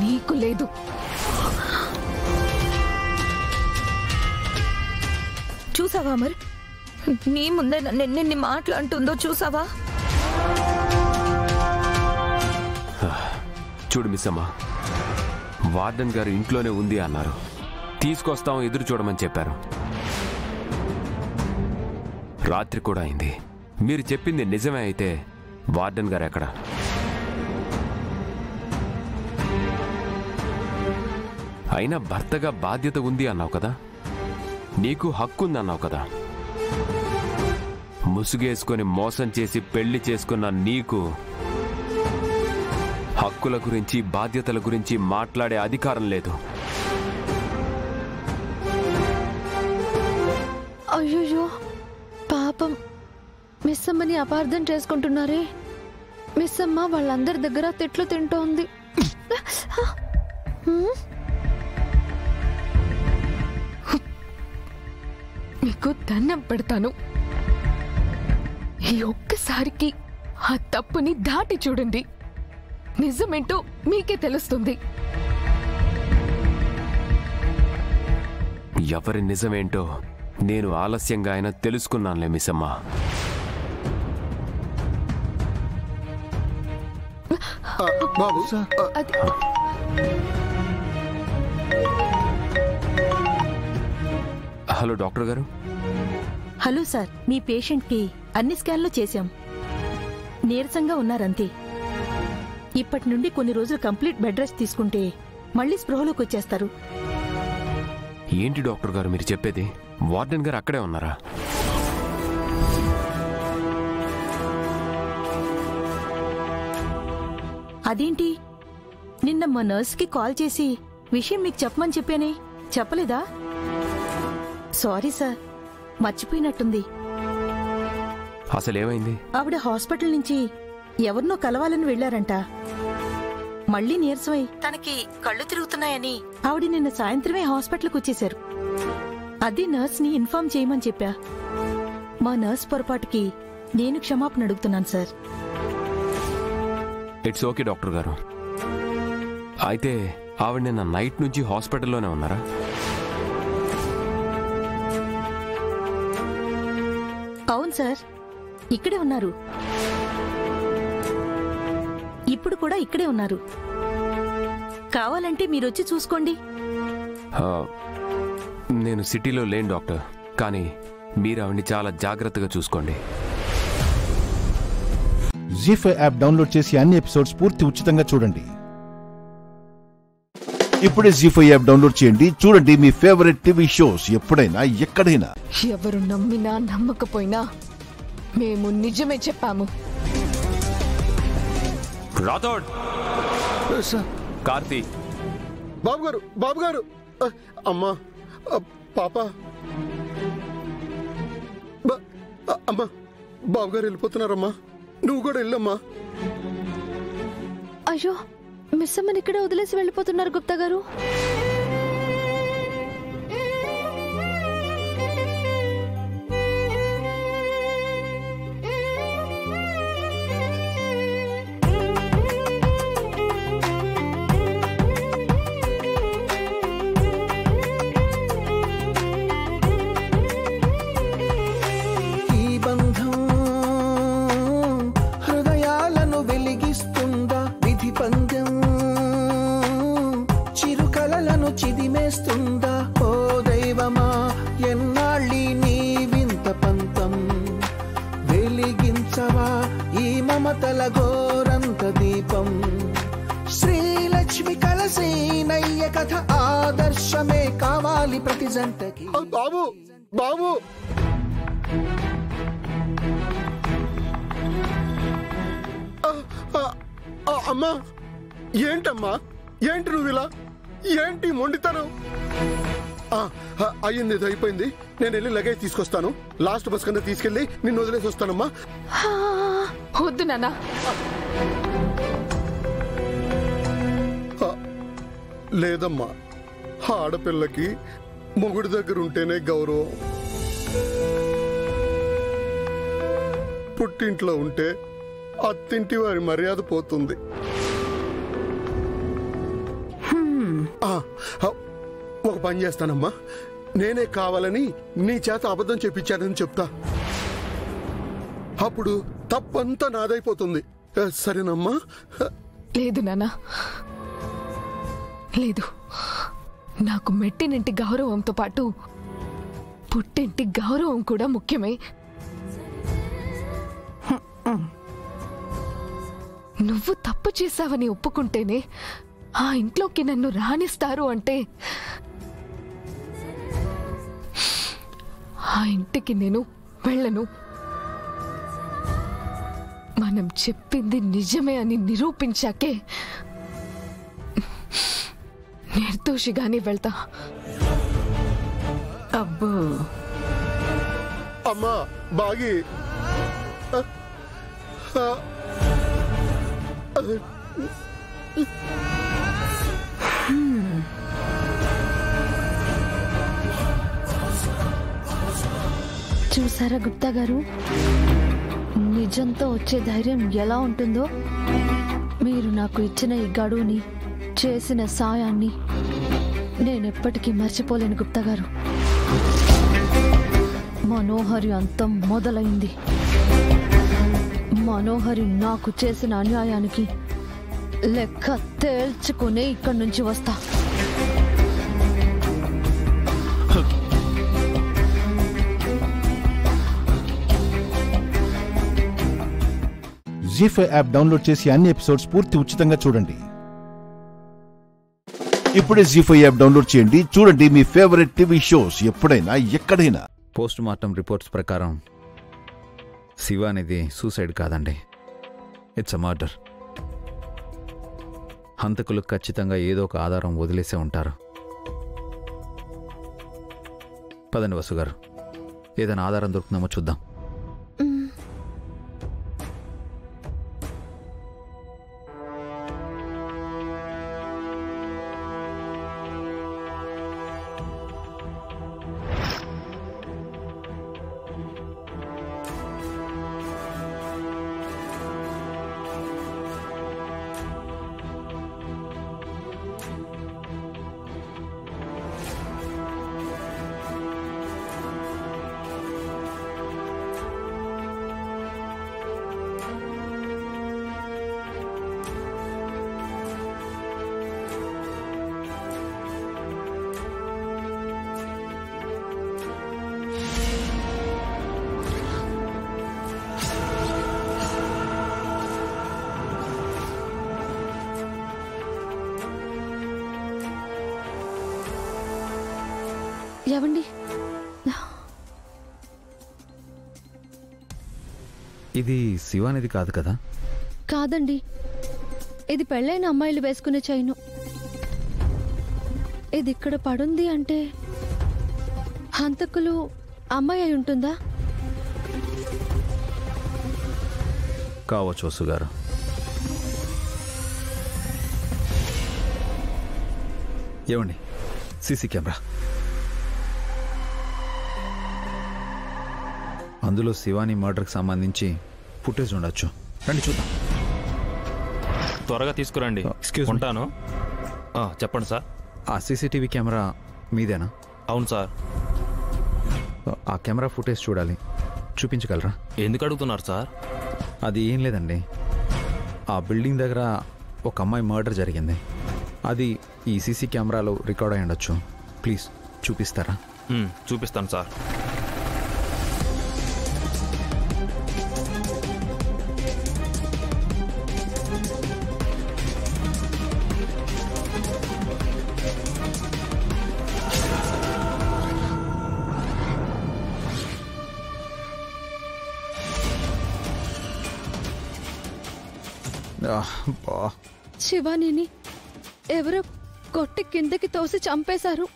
నీకు లేదు. చూసావా అమర్? నీ ముందే నిన్ను మాట్లాడుతుందో చూసావా? చూడు మిస్సమ్మ, వార్డెన్ గారు ఇంట్లోనే ఉంది అన్నారు. తీసుకొస్తాం, ఎదురు చూడమని చెప్పారు. రాత్రి కూడా అయింది. మీరు చెప్పింది నిజమే అయితే వార్డెన్ గారు ఎక్కడ? అయినా భర్తగా బాధ్యత ఉంది అన్నావు కదా, నీకు హక్కు ఉంది అన్నావు కదా. ముసుగేసుకొని మోసం చేసి పెళ్లి చేసుకున్న నీకు హక్కుల గురించి బాధ్యతల గురించి మాట్లాడే అధికారం లేదు. అయ్యో పాపం, మిస్ అమ్మని అపార్థం చేసుకుంటున్నారే. మిస్ అమ్మ వాళ్ళందరి దగ్గర తిట్లు తింటోంది. మీకు దండం పెడతాను, ఈ ఒక్కసారికి ఆ తప్పుని దాటి చూడండి. నిజమేంటో మీకే తెలుస్తుంది. ఎవరి నిజమేంటో నేను ఆలస్యంగా అయినా తెలుసుకున్నానులే మిస్సమ్మ. హలో డాక్టర్ గారు. హలో సార్, మీ పేషెంట్కి అన్ని స్కాన్లు చేశాం. నీరసంగా ఉన్నారంతే. ఇప్పటి నుండి కొన్ని రోజులు కంప్లీట్ బెడ్ రెస్ట్ తీసుకుంటే మళ్ళీ స్పృహలోకి వచ్చేస్తారు. ఏంటి డాక్టర్ గారు మీరు చెప్పేది? వార్డెన్ గారు అక్కడే ఉన్నారా? అదేంటి, నిన్న మా నర్స్కి కాల్ చేసి విషయం మీకు చెప్పమని చెప్పానే, చెప్పలేదా? సారీ సార్, మర్చిపోయినట్టుంది. అసలేమైంది? ఆవిడ హాస్పిటల్ నుంచి ఎవరినో కలవాలని వెళ్లారంట. మళ్లీ నీరసమై తనకి కళ్ళు తిరుగుతున్నాయని ఆవిడ నిన్న సాయంత్రమే హాస్పిటల్కి వచ్చేశారు. అది నర్స్ని ఇన్ఫార్మ్ చేయమని చెప్పా. మా నర్స్ పొరపాటుకి నేను క్షమాపణ అడుగుతున్నాను సార్. ఇట్స్ ఓకే డాక్టర్ గారు. అయితే ఆవిడ నిన్న నైట్ నుంచి హాస్పిటల్లోనే ఉన్నారా? అవును సార్, ఇక్కడే ఉన్నారు. ఇప్పుడు కూడా ఇక్కడే ఉన్నారు. కావాలంటే మీరొచ్చి చూసుకోండి. నేను సిటీలో లేను డాక్టర్, కానీ మీరు ఆవిడ్ని చాలా జాగ్రత్తగా చూసుకోండి. జీ5 యాప్ డౌన్లోడ్ చేసి అన్ని ఎపిసోడ్స్ పూర్తి ఉచితంగా చూడండి. ఇప్పుడే జీ5 యాప్ డౌన్లోడ్ చేయండి. చూడండి మీ ఫేవరెట్ టీవీ షోస్ ఎప్పుడైనా ఎక్కడైనా. ఎవరు నమ్మినా నమ్మకపోయినా మేము నిజమే చెప్పాము. రాథోడ్, కార్తీ, బాబు గారు, అమ్మా, పాప, అమ్మా, బాబు గారు వెళ్ళిపోతున్నారమ్మా. నువ్వు కూడా వెళ్ళమ్మా. అయ్యో, మిస్ అమ్మని ఇక్కడే వదిలేసి వెళ్ళిపోతున్నారు గుప్తా గారు. ఘోరంత దీపం శ్రీలక్ష్మి కలసేనయ్య కథ ఆదర్శమే కావాలి ప్రతి జంటకి. బాబు బాబు అమ్మా, ఏంటమ్మా, ఏంటి నువ్వు ఇలా, ఏంటి మొండితనం? అయ్యింది, ఇది అయిపోయింది. నేను వెళ్ళి లగేజ్ తీసుకొస్తాను. లాస్ట్ బస్ కన్నా తీసుకెళ్ళి నిన్ను వదిలేసి వస్తానమ్మా. వద్దు నాన్న. లేదమ్మా, ఆడపిల్లకి మొగుడి దగ్గర ఉంటేనే గౌరవం. పుట్టింట్లో ఉంటే అత్తింటి వారి మర్యాద పోతుంది. ఒక పని చేస్తానమ్మా, నేనే కావాలని నీ చేత అబద్ధం చెప్పించానని చెప్తా. అప్పుడు తప్పంతా నాదైపోతుంది. సరేనమ్మా? లేదు నాన్న, లేదు. నాకు మెట్టినింటి గౌరవంతో పాటు పుట్టింటి గౌరవం కూడా ముఖ్యమే. నువ్వు తప్పు చేశావని ఒప్పుకుంటేనే ఆ ఇంట్లోకి నన్ను రాణిస్తారు అంటే ఆ ఇంటికి నేను వెళ్ళను. మనం చెప్పింది నిజమే అని నిరూపించాకే నిర్దోషిగానే వెళ్తా. అబ్బో అమ్మా బాగి చూసారా గుప్తా గారు, నిజంతో వచ్చే ధైర్యం ఎలా ఉంటుందో. మీరు నాకు ఇచ్చిన ఈ గడువుని, చేసిన సాయాన్ని నేనెప్పటికీ మర్చిపోలేను గుప్తా గారు. మనోహరి అంతం మొదలైంది. మనోహరి నాకు చేసిన అన్యాయానికి లెక్క తేల్చుకునే ఇక్కడి నుంచి వస్తా. జీ5 యాప్ డౌన్లోడ్ చేసి అన్ని ఎపిసోడ్స్ పూర్తి ఉచితంగా చూడండి. ఇప్పుడే జీ5 యాప్ డౌన్లోడ్ చేయండి. చూడండి మీ ఫేవరెట్ టీవీ షోస్ ఎప్పుడైనా ఎక్కడైనా. పోస్ట్ మార్టం రిపోర్ట్స్ ప్రకారం శివ అనేది సూసైడ్ కాదండి, ఇట్స్ అ మర్డర్. హంతకులు ఖచ్చితంగా ఏదో ఒక ఆధారం వదిలేసే ఉంటారు. పదండి వసు గారు, ఏదైనా ఆధారం దొరుకుతుందేమో చూద్దాం. ఏవండి, ఇది శివ అనేది కాదు కదా? కాదండి, ఇది పెళ్ళైన అమ్మాయిలు వేసుకునే చైను. ఇది ఇక్కడ పడుంది అంటే హంతకులు అమ్మాయి అయి ఉంటుందా? కావచ్చు వసు గారు. ఏమండి, సీసీ కెమెరా అందులో శివాని మర్డర్కి సంబంధించి ఫుటేజ్ ఉండొచ్చు. రండి చూద్దాం. త్వరగా తీసుకురండి. ఉంటాను. చెప్పండి సార్. ఆ సీసీటీవీ కెమెరా మీదేనా? అవును సార్. ఆ కెమెరా ఫుటేజ్ చూడాలి, చూపించగలరా? ఎందుకు అడుగుతున్నారు సార్? అది ఏం లేదండి, ఆ బిల్డింగ్ దగ్గర ఒక అమ్మాయి మర్డర్ జరిగింది. అది ఈ సీసీ కెమెరాలో రికార్డ్ అయి ఉండొచ్చు. ప్లీజ్ చూపిస్తారా? చూపిస్తాను సార్. శివానిని ఎవరో కొట్టి కిందకి తోసి చంపేశారు.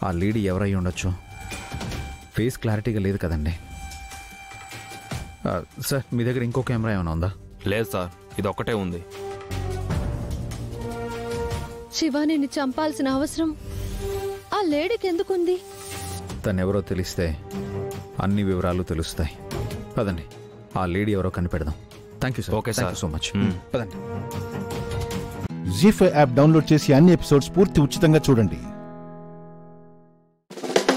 ఆ లేడీ ఎవరై ఉండొచ్చు? ఫేస్ క్లారిటీగా లేదు కదండి. సార్, మీ దగ్గర ఇంకో కెమెరా ఏమైనా ఉందా? లేదు సార్, ఇది ఒక్కటే ఉంది. శివానిని చంపాల్సిన అవసరం ఆ లేడీకి ఎందుకుంది? తనెవరో తెలిస్తే అన్ని వివరాలు తెలుస్తాయి. పదండి, ఆ లేడీ ఎవరో కనిపెడదాం. Thank you sir. Okay sir, so much. పదండి. జీ5 యాప్ డౌన్లోడ్ చేసి అన్ని ఎపిసోడ్స్ పూర్తి ఉచితంగా చూడండి.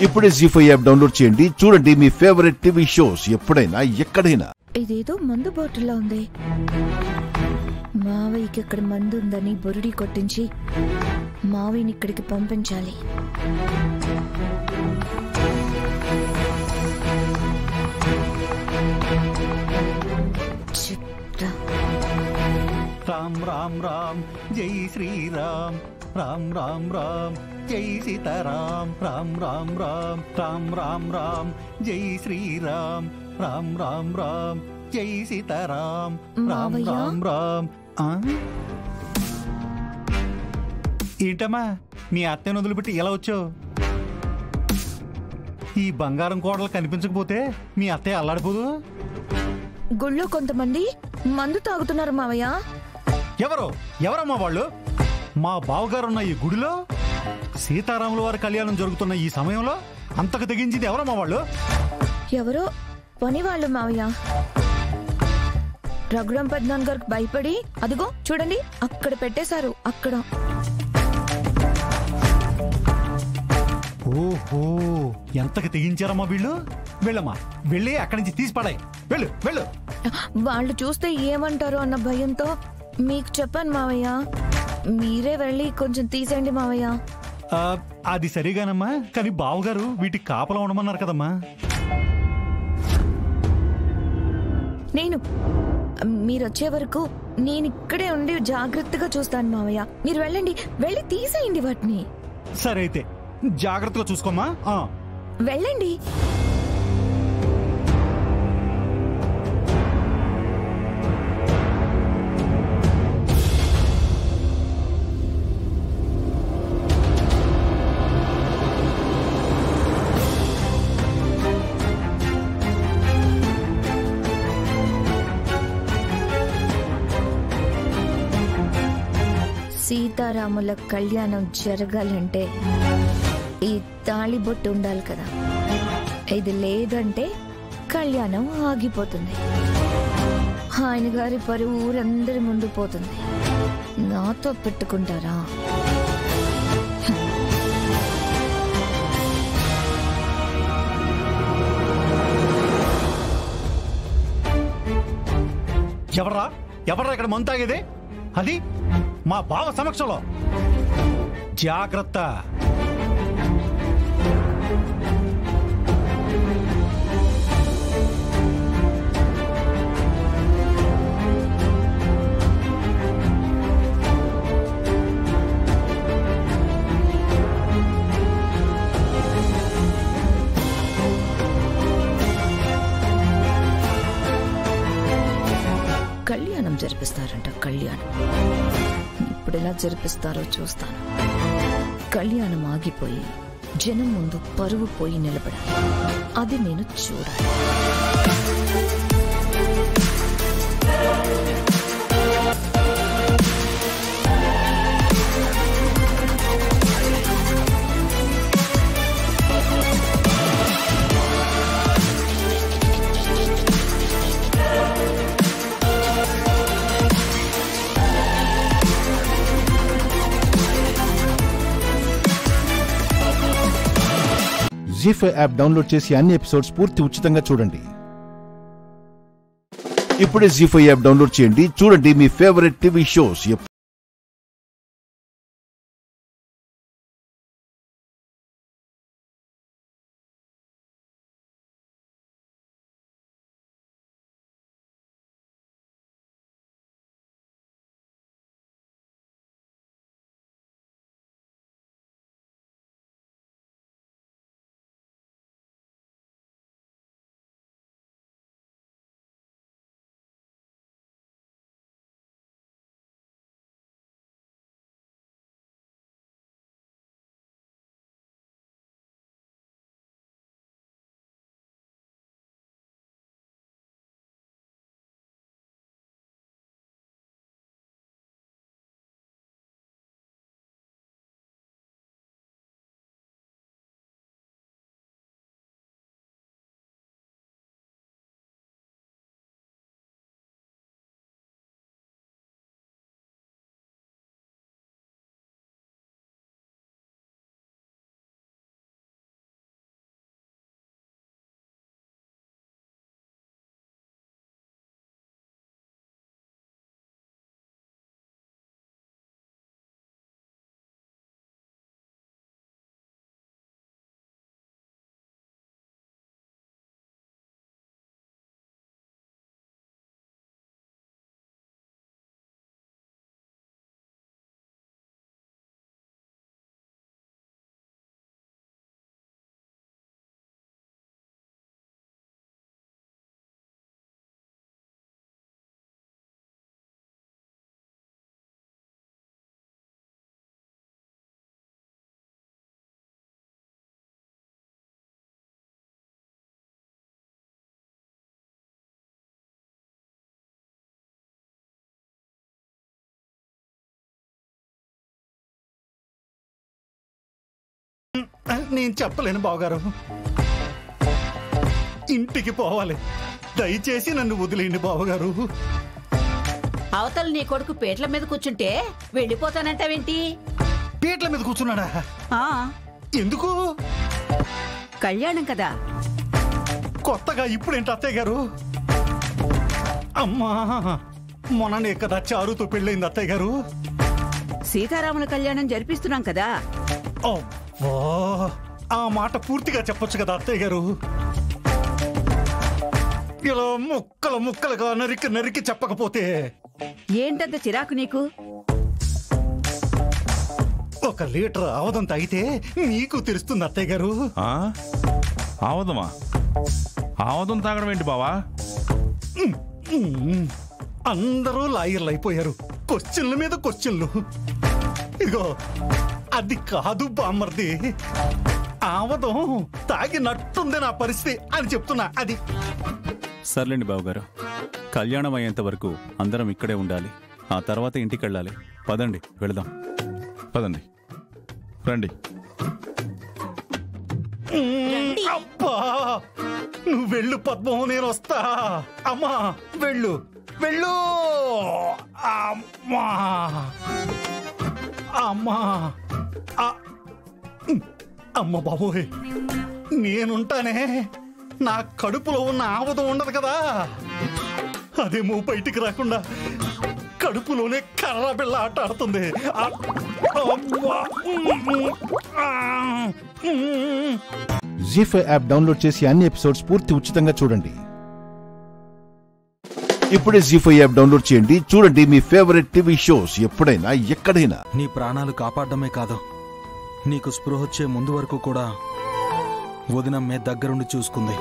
ఇప్పుడే జీ5 యాప్ డౌన్లోడ్ చేయండి. చూడండి మీ ఫేవరెట్ టీవీ షోస్ ఎప్పుడైనా ఎక్కడైనా. ఇదేదో మందు బాటిల్లో ఉంది. మావయ్యకి ఇక్కడ మందు ఉందని బొరుడి కొట్టించి మావిని ఇక్కడికి పంపించాలి. రామ్ రామ్ రామ్ జై శ్రీరామ్, రామ్ రామ్ రామ్ జై సీతారాం, రామ్ రామ్ రామ్ రామ్ రామ్ రామ్ జై శ్రీరామ్, రామ్ రామ్ రామ్ జై సీతారాం, రామ్ రామ్ రామ్. ఏంటమ్మా మీ అత్తయ్యను వదిలిపెట్టి ఎలా వచ్చావు? ఈ బంగారం కోడలు కనిపించకపోతే మీ అత్తయ్య అల్లాడిపోదు. గుళ్ళో కొంతమంది మందు తాగుతున్నారు మావయ్య. ఎవరమ్మా వాళ్ళు? మా బావగారున్న ఈ గుడిలో సీతారాముల వారి కళ్యాణం జరుగుతున్న ఈ సమయంలో అంతకు తెగించింది ఎవరమ్మా వాళ్ళు? ఎవరో పనివాళ్ళు మావయ్య. రఘురాం పెద్దనాన్న గారికి భయపడి అదిగో చూడండి అక్కడ పెట్టేశారు. అక్కడ. ఓహో, ఎంతకు తెగించారమ్మా వీళ్ళు? వెళ్ళమ్మా, వెళ్ళి అక్కడి నుంచి తీసి పడాయి. వెళ్ళు వెళ్ళు. వాళ్ళు చూస్తే ఏమంటారో అన్న భయంతో మీకు చెప్పాను మావయ్య. మీరే వెళ్ళి కొంచెం తీసేయండి మావయ్య. అది సరిగానమ్మా, కానీ బావగారు వీటికి కాపలా ఉండమన్నారు కదమ్మా. నేను మీరొచ్చే వరకు నేను ఇక్కడే ఉండి జాగ్రత్తగా చూస్తాను మావయ్య. మీరు వెళ్ళండి, వెళ్ళి తీసేయండి వాటిని. సరే అయితే జాగ్రత్తగా చూసుకోమ్మా. వెళ్ళండి. సీతారాముల కళ్యాణం జరగాలంటే ఈ తాళిబొట్టు ఉండాలి కదా. ఇది లేదంటే కళ్యాణం ఆగిపోతుంది. ఆయన గారి పరువు ఊరందరి ముందు పోతుంది. నాతో పెట్టుకుంటారా? ఎవర్రా ఇక్కడ మందు తాగేది? అది మా బావ సమక్షంలో. జాగ్రత్త. కళ్యాణం జరిపిస్తారంట. కళ్యాణం ఇప్పుడు ఎలా జరిపిస్తారో చూస్తాను. కళ్యాణం ఆగిపోయి జనం ముందు పరువు పోయి నిలబడాలి. అది నేను చూడాలి. జీ5 యాప్ డౌన్లోడ్ చేసి అన్ని ఎపిసోడ్స్ పూర్తి ఉచితంగా చూడండి. ఇప్పుడే జీ5 యాప్ డౌన్లోడ్ చేయండి, చూడండి మీ ఫేవరెట్ టీవీ షోస్. నేను చెప్పలేను బావగారు. ఇంటికి పోవాలి. దయచేసి నన్ను వదిలేయండి బావగారు. అవతల నీ కొడుకు పీటల మీద కూర్చుంటే వెళ్ళిపోతానంటావేంటి? పీటల మీద కూర్చున్నాడా? ఎందుకు? కళ్యాణం కదా. కొత్తగా ఇప్పుడేంటి అత్తయ్య గారు? అమ్మా, మొన్ననే కదా చారుతో పెళ్ళైంది అత్తయ్య గారు. సీతారాముల కళ్యాణం జరిపిస్తున్నాం కదా. ఆ మాట పూర్తిగా చెప్పొచ్చు కదా అత్తయ్య గారు. ఇలా ముక్కలు ముక్కలుగా నరికి నరికి చెప్పకపోతే ఏంటంత చిరాకు నీకు? 1 లీటర్ ఆవదం తాగితే నీకు తెలుస్తుంది అత్తయ్య గారు. ఆవదమా? ఆవదం తాగడం ఏంటి బావా? అందరూ లాయర్లు అయిపోయారు. క్వశ్చన్ల మీద క్వశ్చన్లు. ఇదిగో అది కాదు బామ్మర్ది, ఆవదం తాగినట్టుంది నా పరిస్థితి అని చెప్తున్నా. అది సర్లేండి బావగారు, కళ్యాణం అయ్యేంత వరకు అందరం ఇక్కడే ఉండాలి. ఆ తర్వాత ఇంటికి వెళ్ళాలి. పదండి వెళదాం. పదండి, రండి. అబ్బా, నువ్వు వెళ్ళు పద్మం, నేను వస్తా. అమ్మా వెళ్ళు వెళ్ళు. అమ్మా అమ్మా అమ్మ బాబోయ్, నేనుంటానే. నా కడుపులో ఉన్న ఆవదం ఉండదు కదా, అదేమో బయటికి రాకుండా కడుపులోనే కర్ర బిళ్ళ ఆట ఆడుతుంది. జీ5 యాప్ డౌన్లోడ్ చేసి అన్ని ఎపిసోడ్స్ పూర్తి ఉచితంగా చూడండి. ఇప్పుడే జీ5 యాప్ డౌన్లోడ్ చేయండి. చూడండి మీ ఫేవరెట్ టీవీ షోస్ ఎప్పుడైనా ఎక్కడైనా. నీ ప్రాణాలు కాపాడమే కాదు, నీకు స్పృహొచ్చే ముందు వరకు కూడా వదినమ్మే దగ్గరుండి చూసుకుంది.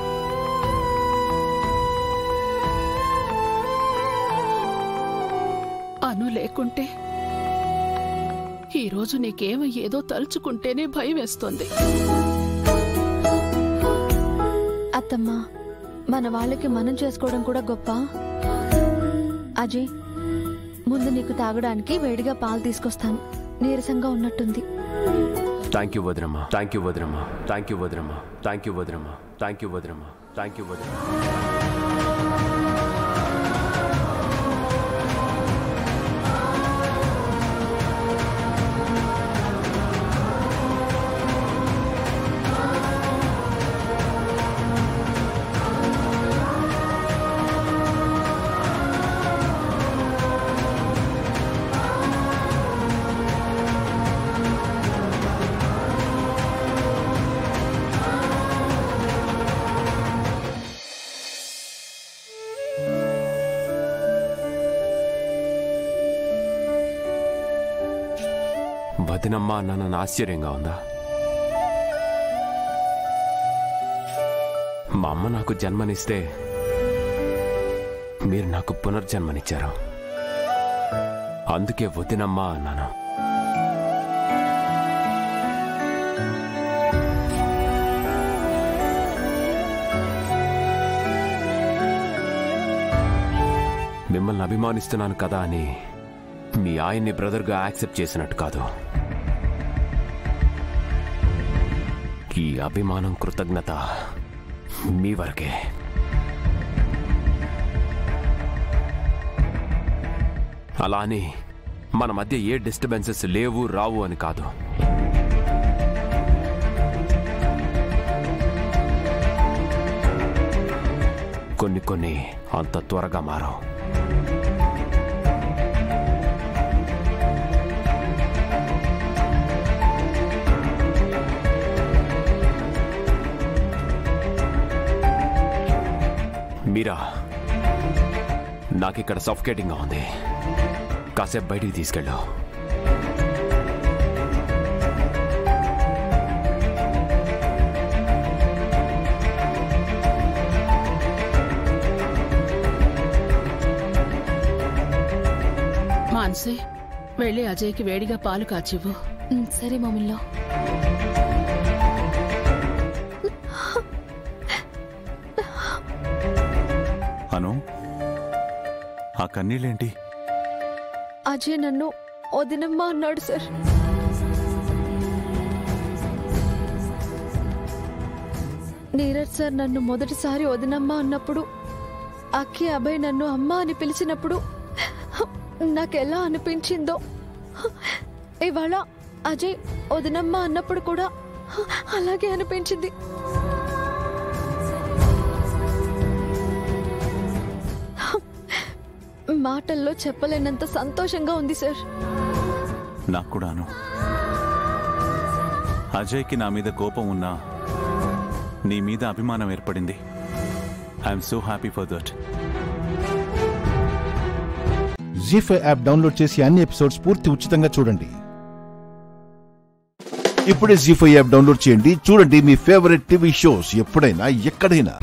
అను లేకుంటే ఈరోజు నీకేమయ్యేదో తలుచుకుంటేనే భయం వేస్తోంది. అత్తమ్మా, మన వాళ్ళకి మనం చేసుకోవడం కూడా గొప్ప. అజయ్, ముందు నీకు తాగడానికి వేడిగా పాలు తీసుకొస్తాను. నీరసంగా ఉన్నట్టుంది. థ్యాంక్ యూ వదినమ్మ, థ్యాంక్ యూ వదినమ్మ, థ్యాంక్ యూ వదినమ్మ, థ్యాంక్ యూ వదినమ్మ, థ్యాంక్ యూ వదినమ్మ, థ్యాంక్ యూ వదినమ్మ. వదినమ్మ నన్ను ఆశ్చర్యంగా ఉందా? మా అమ్మ నాకు జన్మనిస్తే మీరు నాకు పునర్జన్మనిచ్చారు. అందుకే వదినమ్మ అన్నాను. మిమ్మల్ని అభిమానిస్తున్నాను కదా అని మీ ఆయన్ని బ్రదర్గా యాక్సెప్ట్ చేసినట్టు కాదు. ఈ అభిమానం, కృతజ్ఞత మీ వరకే. అలా అని మన మధ్య ఏ డిస్టర్బెన్సెస్ లేవు, రావు అని కాదు. కొన్ని అంత త్వరగా మారవు. మీరా, నాకిక్కడ సఫికేటింగ్గా ఉంది. కాసేపు బయటికి తీసుకెళ్ళు. మాన్సీ, వెళ్ళి అజయ్కి వేడిగా పాలు కాచివ్వు. సరే మామిల్లో. అను, ఆ కన్నీళ్ళేంటి? అజయ్ నన్ను వదినమ్మా అన్నాడు సార్. నీరజ్ సార్ నన్ను మొదటిసారి వదినమ్మ అన్నప్పుడు, అక్కి అభయ్ నన్ను అమ్మ అని పిలిచినప్పుడు నాకెలా అనిపించిందో, ఇవాళ అజయ్ వదినమ్మ అన్నప్పుడు కూడా అలాగే అనిపించింది. మాటల్లో చెప్పలేనంత సంతోషంగా ఉంది సార్. నాకు కూడాను. అజయ్కి నా మీద కోపం ఉన్నా నీ మీద అభిమానం ఏర్పడింది. I'm so happy for that. Zee5 app download చేసి అన్ని ఎపిసోడ్స్ పూర్తి ఉచితంగా చూడండి. ఇప్పుడే జీ5 యాప్ డౌన్లోడ్ చేయండి. చూడండి మీ ఫేవరెట్ టీవీ షోస్ ఎప్పుడైనా ఎక్కడైనా.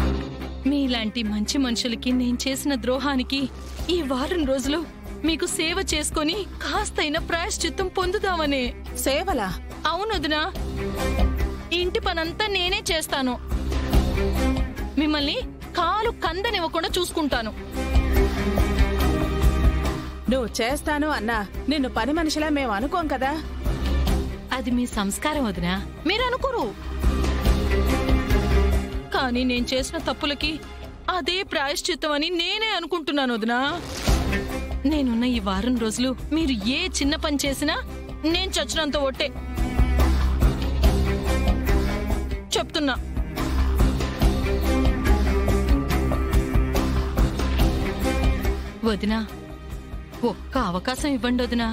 మీలాంటి మంచి మనుషులకి నేను చేసిన ద్రోహానికి ఈ వారం రోజులు మీకు సేవ చేసుకొని కాస్తైన ప్రాయశ్చిత్తం పొందుదామనే. సేవలా? అవును వదినా, ఇంటి పనంతా నేనే చేస్తాను. మిమ్మల్ని కాలు కందనివ్వకుండా చూసుకుంటాను. నువ్వు చేస్తాను అన్నా నిన్ను పని మనిషిలా మేము అనుకోం కదా. అది మీ సంస్కారం వదినా, మీరు అనుకోరు. కానీ నేను చేసిన తప్పులకి అదే ప్రాయశ్చిత్తం అని నేనే అనుకుంటున్నాను వదినా. నేనున్న ఈ వారం రోజులు మీరు ఏ చిన్న పని చేసినా నేను చచ్చినంత ఒట్టే చెప్తున్నా. వదినా, ఒక్క అవకాశం ఇవ్వండి వదినా.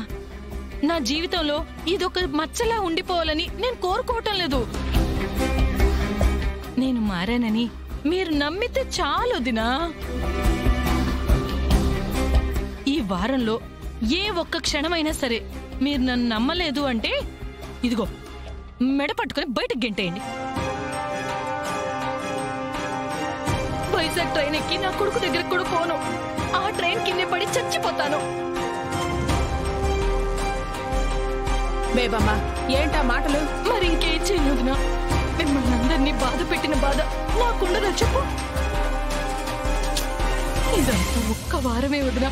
నా జీవితంలో ఇదొక మచ్చలా ఉండిపోవాలని నేను కోరుకోవటం లేదు. నేను మారానని మీరు నమ్మితే చాలు వదినా. ఈ వారంలో ఏ ఒక్క క్షణమైనా సరే మీరు నన్ను నమ్మలేదు అంటే ఇదిగో మెడ పట్టుకుని బయటకు గెంటేయండి. వైజాగ్ ట్రైన్ ఎక్కి నా కొడుకు దగ్గరకు కూడా పోను. ఆ ట్రైన్ కింద పడి చచ్చిపోతాను. బేబమ్మా, ఏంటా మాటలు? మరి ఇంకేం చేయలేదునా? మిమ్మల్ని అందరినీ బాధ పెట్టిన బాధ నాకుండదా చెప్పు? ఇదంతా ఒక్క వారమే వదినా,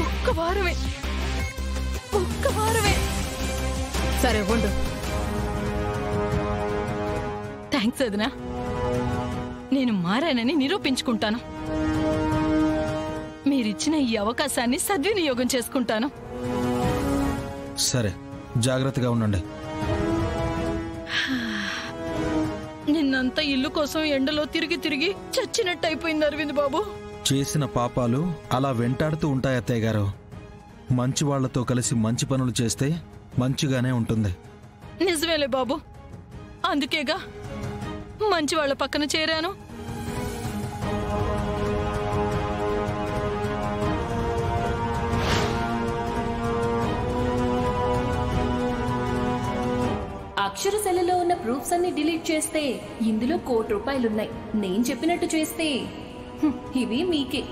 ఒక్క వారమే, ఒక్క వారమే. సరే ఉండు. థ్యాంక్స్ వదినా, నేను మారానని నిరూపించుకుంటాను. మీరిచ్చిన ఈ అవకాశాన్ని సద్వినియోగం చేసుకుంటాను. సరే, జాగ్రత్తగా ఉండండి. నిన్నంతా ఇల్లు కోసం ఎండలో తిరిగి తిరిగి చచ్చినట్టు అయిపోయింది అరవింద్ బాబు. చేసిన పాపాలు అలా వెంటాడుతూ ఉంటాయి అత్తయ్య గారు. మంచి వాళ్లతో కలిసి మంచి పనులు చేస్తే మంచిగానే ఉంటుంది. నిజమేలే బాబు, అందుకేగా మంచి వాళ్ళ పక్కన చేరాను. అక్షరశైలిలో ఉన్న ప్రూఫ్స్ అన్ని డిలీట్ చేస్తే ఇందులో ₹1 కోటి ఉన్నాయి. నేను చెప్పినట్టు చేస్తే ఇవి మీకే.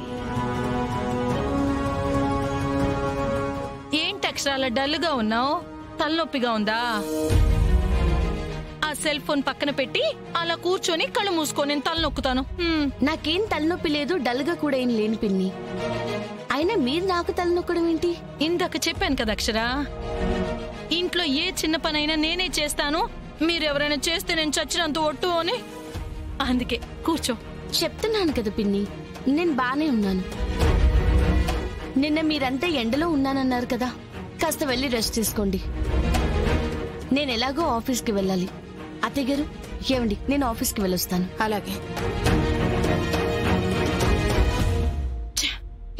ఏంటి అక్షరాల డల్గా ఉన్నావు? తలనొప్పిగా ఉందా? ఆ సెల్ ఫోన్ పక్కన పెట్టి అలా కూర్చొని కళ్ళు మూసుకో, నేను తలనొక్కుతాను. నాకేం తలనొప్పి లేదు, డల్గా కూడా ఏం లేని పిన్ని. అయినా మీరు నాకు తలనొక్కడం ఏంటి? ఇందాక చెప్పాను కదా అక్షరా, ఇంట్లో ఏ చిన్న పనైనా నేనే చేస్తాను, మీరెవరైనా చేస్తే నేను చచ్చినంత ఒట్టు అని. అందుకే కూర్చో. చెప్తున్నాను కదా పిన్ని, నేను బానే ఉన్నాను. నిన్న మీరంతా ఎండలో ఉన్నానన్నారు కదా, కాస్త వెళ్ళి రెస్ట్ తీసుకోండి. నేను ఎలాగో ఆఫీస్కి వెళ్ళాలి. అత్తయ్య గారు, ఏమండి, నేను ఆఫీస్కి వెళ్ళొస్తాను. అలాగే.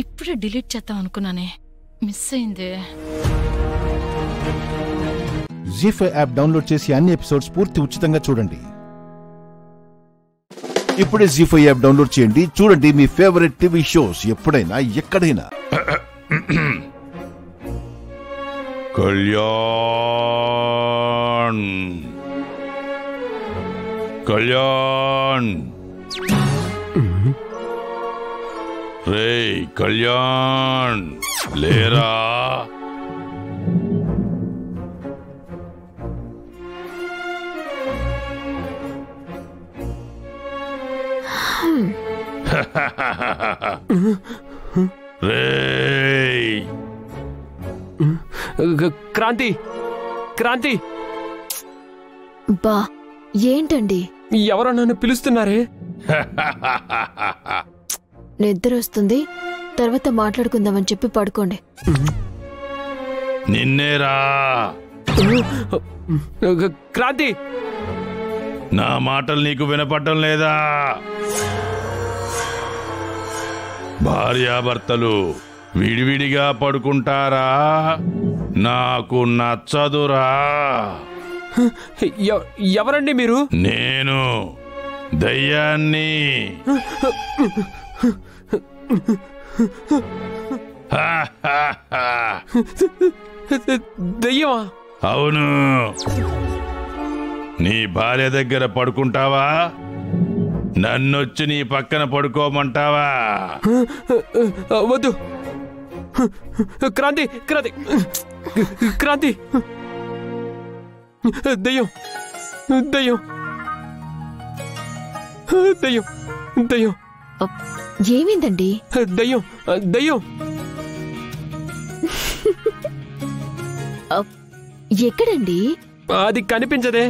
ఇప్పుడే డిలీట్ చేద్దాం అనుకున్నానే, మిస్ అయిందే. జీ5 యాప్ డౌన్లోడ్ చేసి అన్ని ఎపిసోడ్స్ పూర్తి ఉచితంగా చూడండి. ఇప్పుడే జీ5 యాప్ డౌన్లోడ్ చేయండి. చూడండి మీ ఫేవరెట్ టీవీ షోస్ ఎప్పుడైనా ఎక్కడైనా. కళ్యాణ్ కళ్యాణ్ రే కళ్యాణ్ లేరా? క్రాంతి, క్రాంతి! బా, ఏంటండి? ఎవరో నన్ను పిలుస్తున్నారే. నిద్ర వస్తుంది, తర్వాత మాట్లాడుకుందామని చెప్పి పడుకోండి. నిన్నేరా క్రాంతి, నా మాటలు నీకు వినపడటం లేదా? భార్యాభర్తలు విడివిడిగా పడుకుంటారా? నాకు నచ్చదురా. ఎవరండి మీరు? నేను దయ్యాన్ని. దయ్యమా? అవును. నీ భార్య దగ్గర పడుకుంటావా? నన్నొచ్చి నీ పక్కన పడుకోమంటావా? వద్దు. క్రాంతి, క్రాంతి, క్రాంతి. దయ్యం, దయ్యం, దయ్యం, దయ్యం. ఏమైందండి? దయ్యం, దయ్యం. ఎక్కడండి? అది కనిపించదే,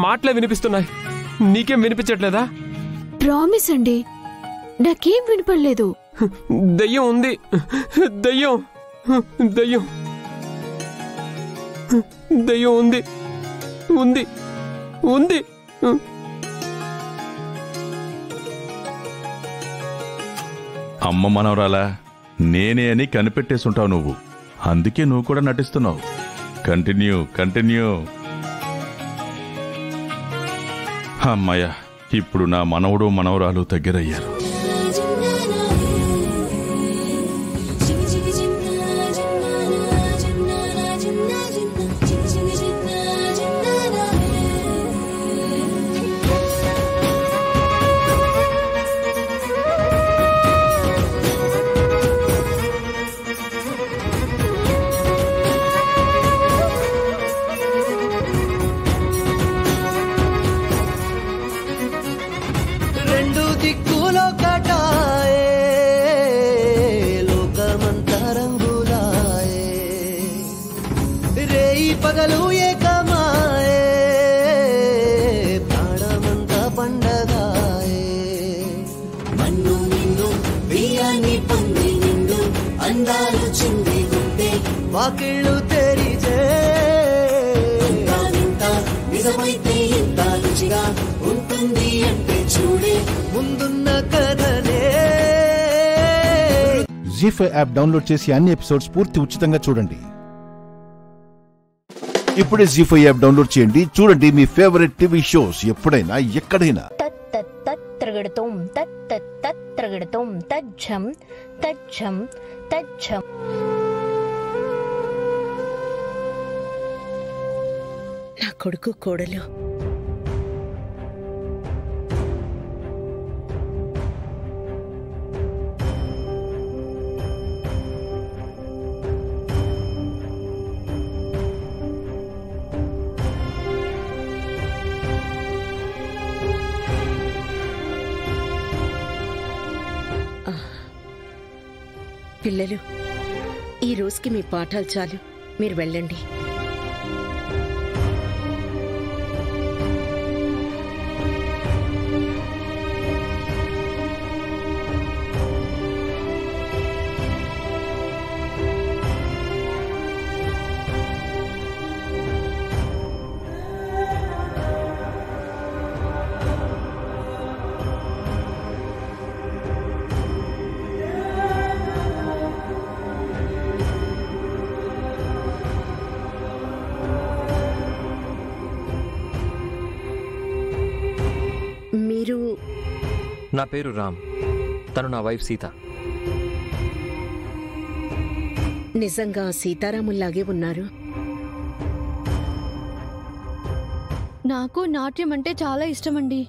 మాటలే వినిపిస్తున్నాయి. నీకేం వినిపించట్లేదా? ప్రామిస్ అండి, నాకేం వినపడలేదు. దయ్యం ఉంది, దయ్యం, దయ్యం, దయ్యం ఉంది, ఉంది, ఉంది. అమ్మ మనవరాలా, నేనే అని కనిపెట్టేసుంటావు నువ్వు. అందుకే నువ్వు కూడా నటిస్తున్నావు. Continue, continue. అమ్మయ్య, ఇప్పుడు నా మనవడు మనవరాలు దగ్గరయ్యారు. పగలు ఏకమాయే, ప్రాణమంతా పండగాయే. మన్ను నిన్ను బియ్యాన్ని పొంది నిండు అందాలు చింది గుంటే వాకిళ్ళు తెరిచే. నిజమైతే ఇంత రుచిగా ఉంటుంది అంటే చూడే ముందున్న కథనే. జీ5 యాప్ డౌన్లోడ్ చేసి అన్ని ఎపిసోడ్స్ పూర్తి ఉచితంగా చూడండి. ఇప్పుడే జీ5 యాప్ డౌన్లోడ్ చేయండి. చూడండి మీ ఫేవరెట్ టీవీ షోస్ ఎప్పుడైనా ఎక్కడైనా. తత్రగడతోం తత్రగడతోం తజ్జం తజ్జం తజ్జం. నా కొడుకు కోడలు పిల్లలు, ఈ రోజుకి మీ పాఠాలు చాలు, మీరు వెళ్ళండి. నా పేరు రామ్, తను నా వైఫ్ సీత. నిజంగా సీతారాముల్లాగే ఉన్నారు. నాకు నాట్యం అంటే చాలా ఇష్టమండి.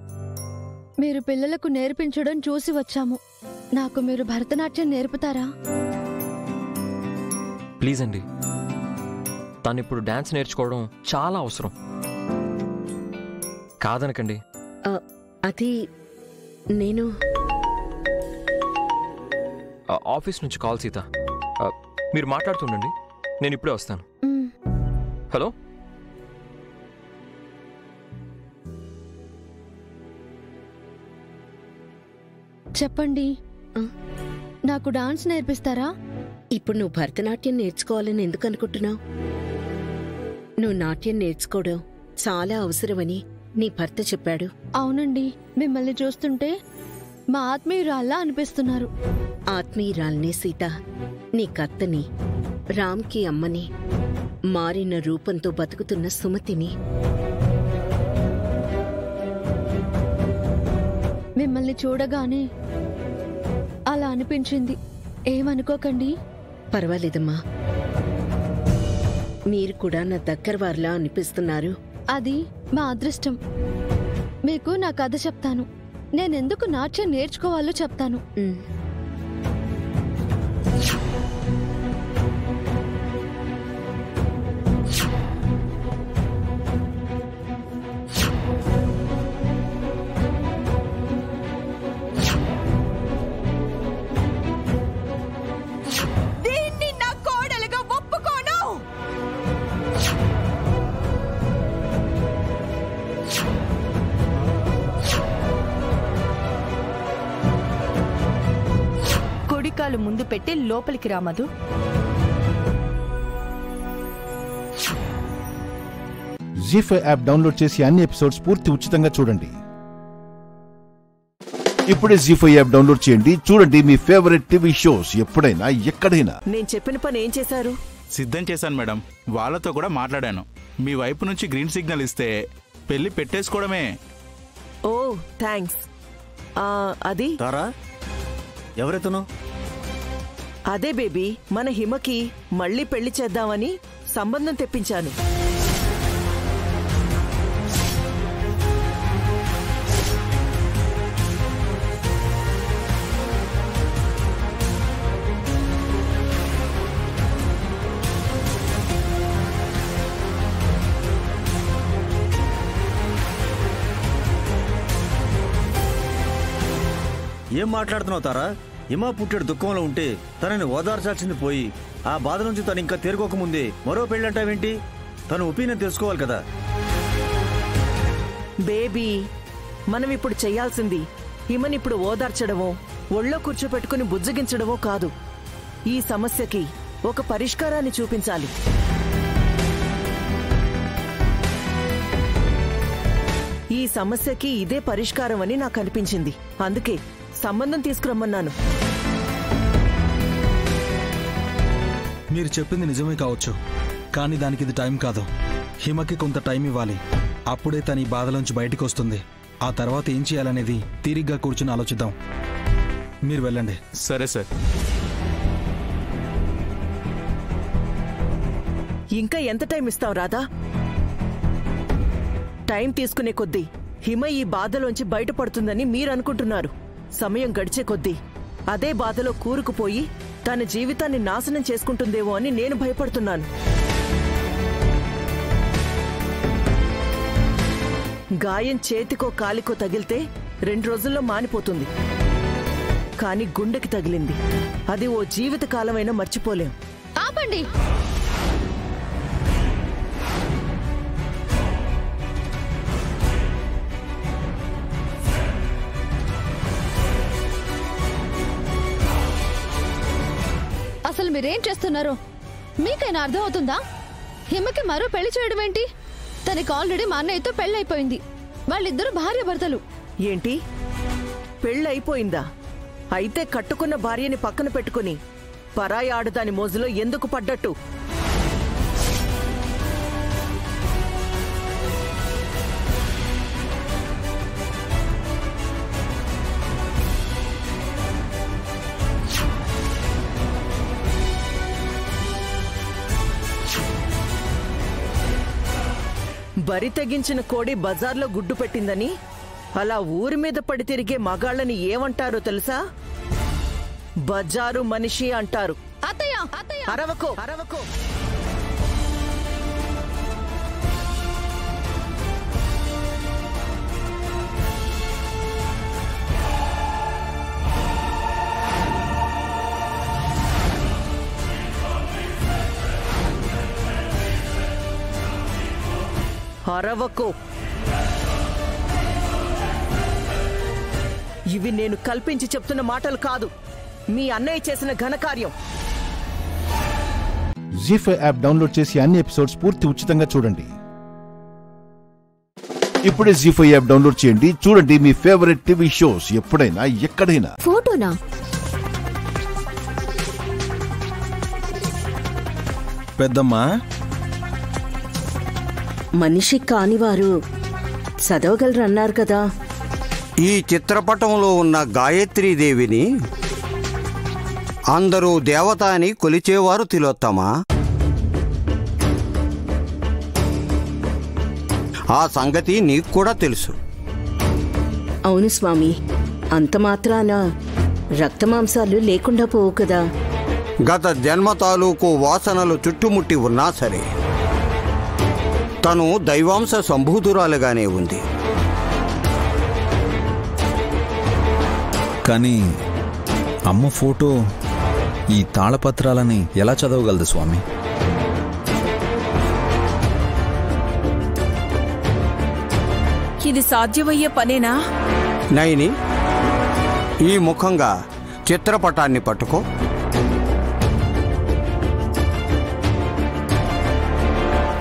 మీరు పిల్లలకు నేర్పించడం చూసి వచ్చాము. నాకు మీరు భరతనాట్యం నేర్పుతారా? ప్లీజ్ అండి, తను ఇప్పుడు డాన్స్ నేర్చుకోవడం చాలా అవసరం. కాదనకండి. అది నేను ఆఫీస్ నుంచి కాల్ సీత. మీరు మాట్లాడుతుండండి, నేను ఇప్పుడే వస్తాను. హలో, చెప్పండి. నాకు డాన్స్ నేర్పిస్తారా? ఇప్పుడు నువ్వు భరతనాట్యం నేర్చుకోవాలని ఎందుకు అనుకుంటున్నావు? నువ్వు నాట్యం నేర్చుకోవడం చాలా అవసరమని నీ భర్త చెప్పాడు. అవునండి, మిమ్మల్ని చూస్తుంటే మా ఆత్మీయురాల్లా అనిపిస్తున్నారు. ఆత్మీయురాల్ని సీత, నీ కర్తని, రామ్కి అమ్మని, మారిన రూపంతో బతుకుతున్న సుమతిని. మిమ్మల్ని చూడగానే అలా అనిపించింది. ఏమనుకోకండి. పర్వాలేదమ్మా, మీరు కూడా నా దగ్గర వారిలా అనిపిస్తున్నారు. అది మా అదృష్టం. మీకు నా కథ చెప్తాను. నేనెందుకు నాట్యం నేర్చుకోవాలో చెప్తాను. దీన్ని నా కోడలుగా ఒప్పుకోను. కుడికాలు ముందు పెట్టి లోపలికి రామదు. జీ5 యాప్ డౌన్లోడ్ చేసి అన్ని ఎపిసోడ్స్ పూర్తి ఉచితంగా చూడండి. ఇప్పుడే జీ5 యాప్ డౌన్లోడ్ చేయండి. చూడండి మీ ఫేవరెట్ టీవీ షోస్ ఎప్పుడైనా ఎక్కడైనా. నేను చెప్పిన పని ఏం చేశారు? సిద్ధం చేశాను మేడం. వాళ్ళతో కూడా మాట్లాడాను. మీ వైపు నుంచి గ్రీన్ సిగ్నల్ ఇస్తే పెళ్లి పెట్టేసుకోవడమే. ఓ థ్యాంక్స్. అది తారా, ఎవరెతను? అదే బేబీ, మన హిమకి మళ్ళీ పెళ్లి చేద్దామని సంబంధం తెప్పించాను. ఏం మాట్లాడుతున్నావు తారా? హిమ పుట్టాడు దుఃఖంలో ఉంటే తనని ఓదార్చాల్సింది పోయి ఆ బాధ నుంచి తను ఇంకా తేరుకోకముందే మరో పెళ్ళంటావేంటి? తన ఒపీనియన్ తెలుసుకోవాలి కదా. బేబీ, మనం ఇప్పుడు చెయ్యాల్సింది హిమని ఇప్పుడు ఓదార్చడమో ఒళ్ళో కూర్చోపెట్టుకుని బుజ్జగించడమో కాదు. ఈ సమస్యకి ఒక పరిష్కారాన్ని చూపించాలి. ఈ సమస్యకి ఇదే పరిష్కారం అని నాకు అనిపించింది. అందుకే సంబంధం తీసుకురమ్మన్నాను. మీరు చెప్పింది నిజమే కావచ్చు, కానీ దానికి ఇది టైం కాదు. హిమకి కొంత టైం ఇవ్వాలి. అప్పుడే తన ఈ బాధలోంచి బయటికి వస్తుంది. ఆ తర్వాత ఏం చేయాలనేది తీరిగ్గా కూర్చుని ఆలోచిద్దాం. మీరు వెళ్ళండి. సరే సార్. ఇంకా ఎంత టైం ఇస్తావు రాధా? టైం తీసుకునే కొద్దీ హిమ ఈ బాధలోంచి బయటపడుతుందని మీరనుకుంటున్నారు. సమయం గడిచే కొద్దీ అదే బాధలో కూరుకుపోయి తన జీవితాన్ని నాశనం చేసుకుంటుందేమో అని నేను భయపడుతున్నాను. గాయం చేతికో కాలికో తగిలితే 2 రోజుల్లో మానిపోతుంది. కాని గుండెకి తగిలింది, అది ఓ జీవితకాలమైనా మర్చిపోలేం. ఆపండి. అసలు మీరేం చేస్తున్నారో మీకైనా అర్థం అవుతుందా? హిమకి మరో పెళ్లి చేయడం ఏంటి? తనకి ఆల్రెడీ మా అన్నయ్యతో పెళ్ళైపోయింది. వాళ్ళిద్దరూ భార్య భర్తలు. ఏంటి, పెళ్ళైపోయిందా? అయితే కట్టుకున్న భార్యని పక్కన పెట్టుకుని పరాయి ఆడదాని మోజులో ఎందుకు పడ్డట్టు? బరి తెగించిన కోడి బజార్లో గుడ్డు పెట్టిందని అలా ఊరి మీద పడి తిరిగే మగాళ్ళని ఏమంటారో తెలుసా? బజారు మనిషి అంటారు. అరవకో అరవకో. అరవకో. ఇవి నేను కల్పించి చెప్తున్న మాటలు కాదు, మీ అన్నయ్య చేసిన ఘనకార్యం. జీ5 యాప్ డౌన్లోడ్ చేసి అన్ని ఎపిసోడ్స్ పూర్తి ఉచితంగా చూడండి. ఇప్పుడే జీ5 యాప్ డౌన్లోడ్ చేయండి. చూడండి మీ ఫేవరెట్ టీవీ షోస్ ఎప్పుడైనా ఎక్కడైనా. ఫోటోనా? పెద్దమ్మా, మనిషి కానివారు చదవగలరన్నారు కదా. ఈ చిత్రపటంలో ఉన్న గాయత్రీదేవిని అందరూ దేవత అని కొలిచేవారు తిలోత్తమా. ఆ సంగతి నీకు కూడా తెలుసు. అవును స్వామి, అంత మాత్రాన రక్తమాంసాలు లేకుండా పోవు కదా. గత జన్మ తాలూకు వాసనలు చుట్టుముట్టి ఉన్నా సరే తను దైవాంశ సంభూతురాలుగానే ఉంది. కానీ అమ్మ ఫోటో ఈ తాళపత్రాలని ఎలా చదవగలదు స్వామి? ఇది సాధ్యమయ్యే పనేనా? నైని, ఈ ముఖంగా చిత్రపటాన్ని పట్టుకో.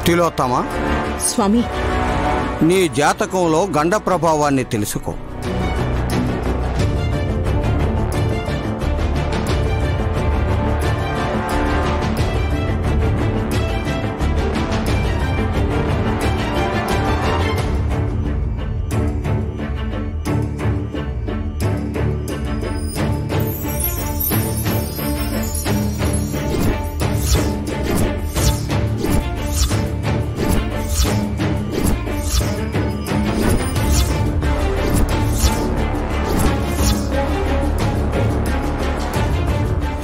తిలోత్తమా, స్వామి, నీ జాతకంలో గండ ప్రభావాన్ని తెలుసుకో.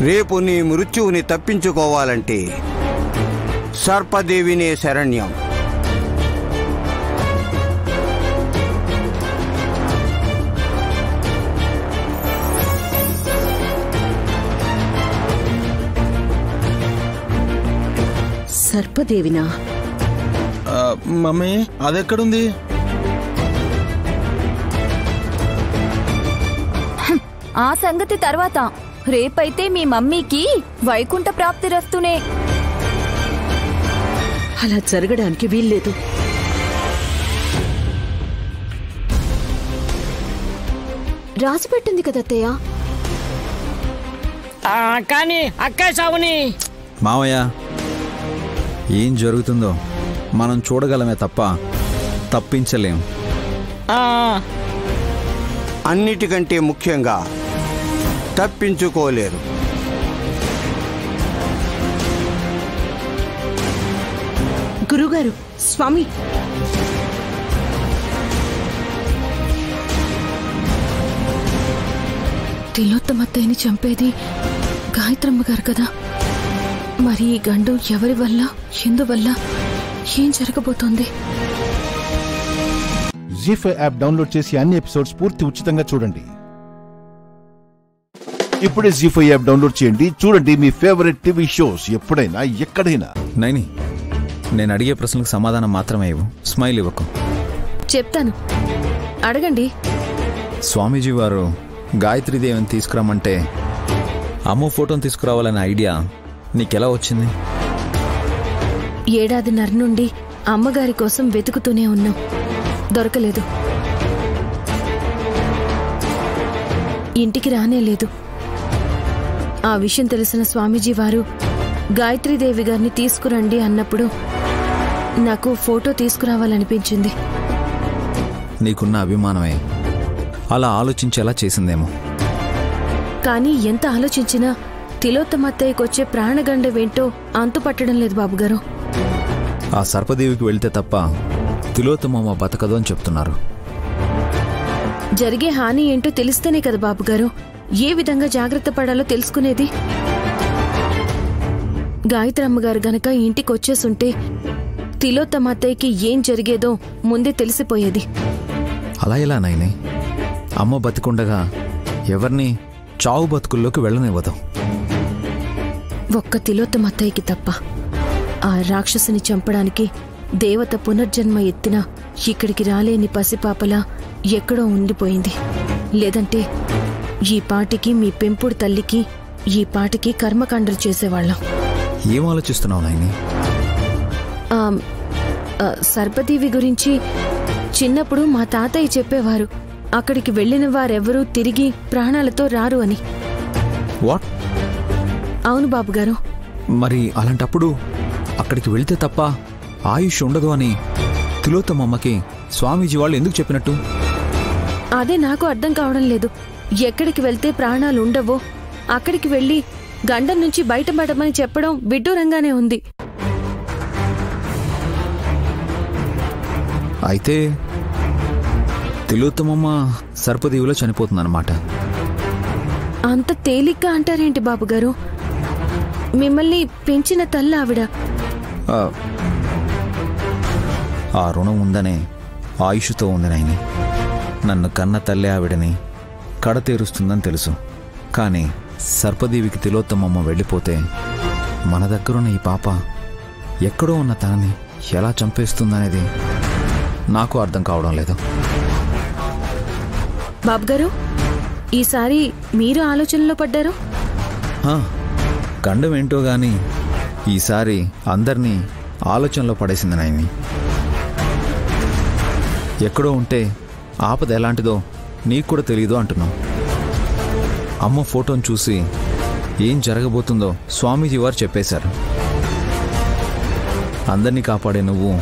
రేపు నీ మృత్యువుని తప్పించుకోవాలంటే సర్పదేవినే శరణ్యం. సర్పదేవినా? మమ్మీ, అదెక్కడుంది? ఆ సంగతి తర్వాత. రేపైతే మీ మమ్మీకి వైకుంఠ ప్రాప్తి రస్తునే. అలా జరగడానికి వీల్లేదు. రాసి పెట్టింది కదా అత్తయ్య. కానీ అక్క సావుని మావయ్య, ఏం జరుగుతుందో మనం చూడగలమే తప్ప తప్పించలేం. అన్నిటికంటే ముఖ్యంగా తప్పించుకోలేరు. గురుగారు, స్వామి, తిలోత్తమత్తయ్యని చంపేది గాయత్రమ్మ గారు కదా. మరి ఈ గండం ఎవరి వల్ల, ఎందువల్ల, ఏం జరగబోతోంది? జీ5 యాప్ డౌన్లోడ్ చేసి అన్ని ఎపిసోడ్స్ పూర్తి ఉచితంగా చూడండి. ఇప్పుడే జీ5 యాప్ డౌన్లోడ్ చేయండి. చూడండి మీ ఫేవరెట్ టీవీ షోస్ ఎప్పుడైనా ఎక్కడైనా. నైని, నేను అడిగే ప్రశ్నలకు సమాధానం మాత్రమే ఇవ్వు, స్మైల్ ఇవ్వకు. చెప్తాను, అడగండి. స్వామీజీ వారు గాయత్రీదేవిని తీసుకురామంటే అమ్మ ఫోటోని తీసుకురావాలనే ఐడియా నీకెలా వచ్చింది? ఏడాదిన్నర నుండి అమ్మగారి కోసం వెతుకుతూనే ఉన్నాం, దొరకలేదు. ఇంటికి రానేలేదు. ఆ విషయం తెలిసిన స్వామీజీ వారు గాయత్రీదేవి గారిని తీసుకురండి అన్నప్పుడు నాకు ఫోటో తీసుకురావాలనిపించింది. నీకున్న అభిమానమే అలా ఆలోచించేలా చేసిందేమో. కానీ ఎంత ఆలోచించినా తిలోత్తమత్తయ్యకొచ్చే ప్రాణగండవేంటో అంతుపట్టడం లేదు బాబుగారు. ఆ సర్పదేవికి వెళ్తే తప్ప తిలోత్తమమ్మ బతకదు అని చెప్తున్నారు. జరిగే హాని ఏంటో తెలిస్తేనే కదా బాబుగారు ఏ విధంగా జాగ్రత్త పడాలో తెలుసుకునేది. గాయత్రమ్మగారు గనక ఇంటికొచ్చేసుంటే తిలోత్తమత్తయ్యకి ఏం జరిగేదో ముందే తెలిసిపోయేది. అలా ఎలా నాయనే? అమ్మ బతికుండగా ఎవరిని చావు బతుకుల్లోకి వెళ్ళనివ్వదు. ఒక్క తిలోత్తమత్తయ్యకి తప్ప. ఆ రాక్షసుని చంపడానికి దేవత పునర్జన్మ ఎత్తినా ఇక్కడికి రాలేని పసిపాపలా ఎక్కడో ఉండిపోయింది. లేదంటే ఈ పాటికి మీ పెంపుడు తల్లికి ఈ పాటికి కర్మకాండలు చేసేవాళ్ళం. ఏం ఆలోచిస్తున్నావు నాయని? సర్పదేవి గురించి చిన్నప్పుడు మా తాతయ్య చెప్పేవారు. అక్కడికి వెళ్లిన వారెవరూ తిరిగి ప్రాణాలతో రారు అని. వాట్? అవును బాబుగారు. మరి అలాంటప్పుడు అక్కడికి వెళితే తప్ప ఆయుష్ ఉండదు అని తిలోత్తమమ్మకి స్వామీజీ వాళ్ళు ఎందుకు చెప్పినట్టు? అదే నాకు అర్థం కావడం లేదు. ఎక్కడికి వెళ్తే ప్రాణాలు ఉండవో అక్కడికి వెళ్లి గండం నుంచి బయటపడమని చెప్పడం విడ్డూరంగానే ఉంది. అయితే తిలోత్తమమ్మ సర్పదేవిలో చనిపోతుందన్నమాట. అంత తేలిగ్గా అంటారేంటి బాబుగారు? మిమ్మల్ని పెంచిన తల్లి ఆవిడ. ఆ రుణం ఉందనే ఆయుష్తో ఉంది నాయని. నన్ను కన్న తల్లి ఆవిడని కడతేరుస్తుందని తెలుసు. కానీ సర్పదేవికి తిలోత్తమమ్మ వెళ్ళిపోతే మన దగ్గరున్న ఈ పాప ఎక్కడో ఉన్న తనని ఎలా చంపేస్తుందనేది నాకు అర్థం కావడం లేదు. బాబుగారు, ఈసారి మీరు ఆలోచనలో పడ్డారు. గండం ఏంటో గాని ఈసారి అందరినీ ఆలోచనలో పడేసింది నాయని. ఎక్కడో ఉంటే ఆపద ఎలాంటిదో నీకు కూడా తెలియదు అంటున్నాం. అమ్మ ఫోటోను చూసి ఏం జరగబోతుందో స్వామీజీ వారు చెప్పేశారు. అందరినీ కాపాడే నువ్వు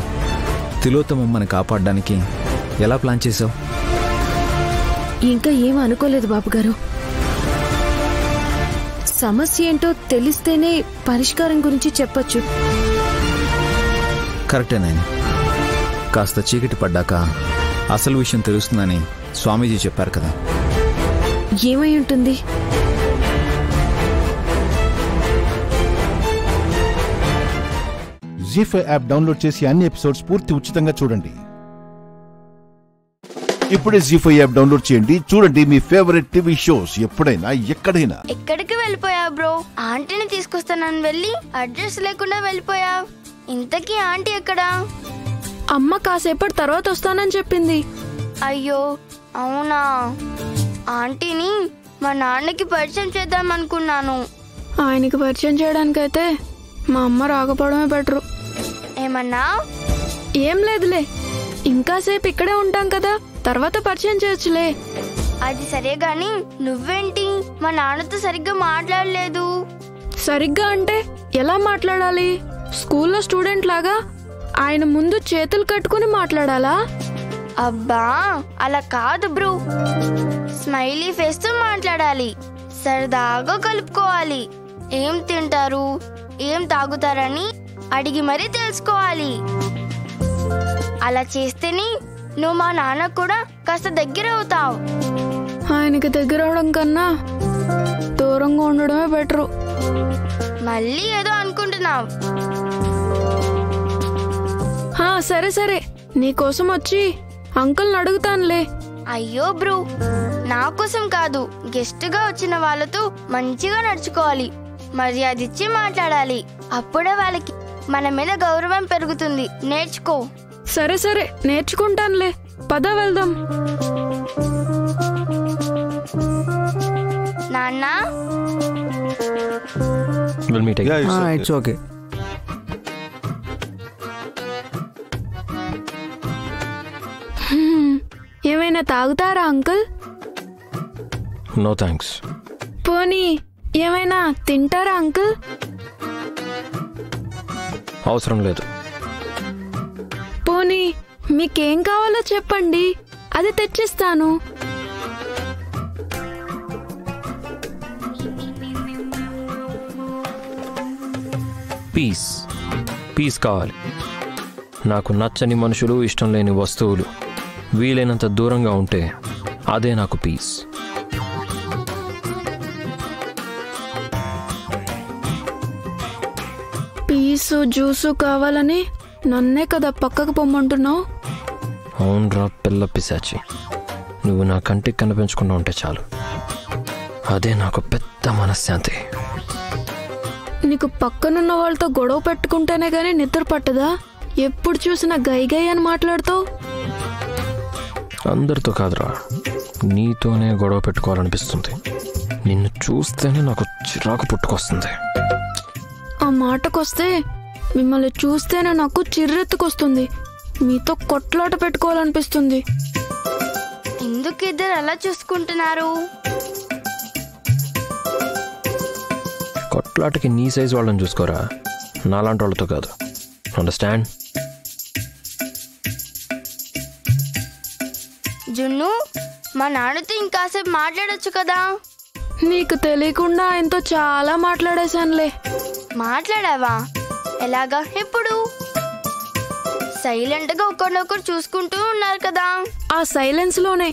తిలోత్తమమ్మని కాపాడడానికి ఎలా ప్లాన్ చేశావు? ఇంకా ఏం అనుకోలేదు బాబుగారు. సమస్య ఏంటో తెలిస్తేనే పరిష్కారం గురించి చెప్పొచ్చు. కరెక్టేనాయని. కాస్త చీకటి పడ్డాక అసలు విషయం తెలుస్తుందని స్వామీజీ చెప్పారు కదా. ఏమై ఉంటుంది? జీ5 యాప్ డౌన్లోడ్ చేసి అన్ని ఎపిసోడ్స్ పూర్తి ఉచితంగా చూడండి. ఇప్పుడే జీ5 యాప్ డౌన్లోడ్ చేయండి. చూడండి మీ ఫేవరెట్ టీవీ షోస్ ఎప్పుడైనా ఎక్కడైనా. ఎక్కడికి వెళ్ళిపోయా బ్రో? ఆంటీని తీసుకొస్తానని వెళ్ళి అడ్రస్ లేకుండా వెళ్ళిపోయా. ఇంతకీ ఆంటీ ఎక్కడా? అమ్మ కాసేపటి తర్వాత వస్తానని చెప్పింది. అయ్యో అవునా? ఆంటీని మా నాన్నకి పరిచయం చేద్దాం అనుకున్నాను. ఆయనకి పరిచయం చేయడానికైతే మా అమ్మ రాకపోవడమే బెటరు. ఏమన్నా? ఏం లేదులే, ఇంకాసేపు ఇక్కడే ఉంటాం కదా, తర్వాత పరిచయం చేయొచ్చులే. అది సరే గాని నువ్వేంటి మా నాన్నతో సరిగ్గా మాట్లాడలేదు? సరిగ్గా అంటే ఎలా మాట్లాడాలి? స్కూల్లో స్టూడెంట్ లాగా ఆయన ముందు చేతులు కట్టుకుని మాట్లాడాలా? అబ్బా అలా కాదు బ్రో. స్మైలీ ఫేస్ తో మాట్లాడాలి. సరదాగా కలుపుకోవాలి. ఏం తింటారు, ఏం తాగుతారని అడిగి మరీ తెలుసుకోవాలి. అలా చేస్తేనే నువ్వు మా నాన్న కూడా కాస్త దగ్గర అవుతావు. ఆయనకి దగ్గర అవడం కన్నా దూరంగా ఉండడమే బెటరు. మళ్ళీ ఏదో అనుకుంటున్నావు. సరే సరే, నీకోసం వచ్చి అంకుల్ని అడుగుతానులే. అయ్యో బ్రో, నా కోసం కాదు, గెస్ట్ గా వచ్చిన వాళ్ళతో మంచిగా నడుచుకోవాలి. మర్యాద ఇచ్చి మాట్లాడాలి. అప్పుడే వాళ్ళకి మన మీద గౌరవం పెరుగుతుంది. నేర్చుకో. సరే సరే, నేర్చుకుంటానులే. పద వెళ్దాం. నాన్న, ఇట్స్ ఓకే. ఏమైనా తాగుతారా అంకుల్? No thanks. పోనీ ఏమైనా తింటారా అంకుల్? అవసరం లేదు. పోనీ మీకేం కావాలో చెప్పండి, అది తెచ్చిస్తాను. పీస్ పీస్ కావాలి. నాకు నచ్చని మనుషులు, ఇష్టం లేని వస్తువులు వీలైనంత దూరంగా ఉంటే అదే నాకు పీస్. పీసు జ్యూసు కావాలని నన్నే కదా పక్కకు పొమ్మంటున్నావు? అవునరా పిల్ల పిశాచి, నువ్వు నా కంటికి కనిపించకుండా ఉంటే చాలు, అదే నాకు పెద్ద మనశ్శాంతి. నీకు పక్కనున్న వాళ్ళతో గొడవ పెట్టుకుంటేనే గానీ నిద్ర పట్టదా? ఎప్పుడు చూసినా గై గై అని మాట్లాడుతావు. అందరితో కాదురా, నీతోనే గొడవ పెట్టుకోవాలనిపిస్తుంది. నిన్ను చూస్తేనే నాకు చిరాకు పుట్టుకొస్తుంది. ఆ మాటకొస్తే మిమ్మల్ని చూస్తేనే నాకు చిర్రెత్తుకొస్తుంది. మీతో కొట్లాట పెట్టుకోవాలనిపిస్తుంది. ఎందుకు ఇద్దరు అలా చూసుకుంటున్నారు? కొట్లాటకి నీ సైజు వాళ్ళని చూసుకోరా, నాలాంటి వాళ్ళతో కాదు. అండర్స్టాండ్? జున్ను, మా నాన్నతో ఇంకాసేపు మాట్లాడొచ్చు కదా. నీకు తెలియకుండా ఆయనతో చాలా మాట్లాడేశానులే. మాట్లాడావా? ఎలాగా? ఎప్పుడు? సైలెంట్ గా ఒకరినొకరు చూసుకుంటూ ఉన్నారు కదా. ఆ సైలెన్స్ లోనే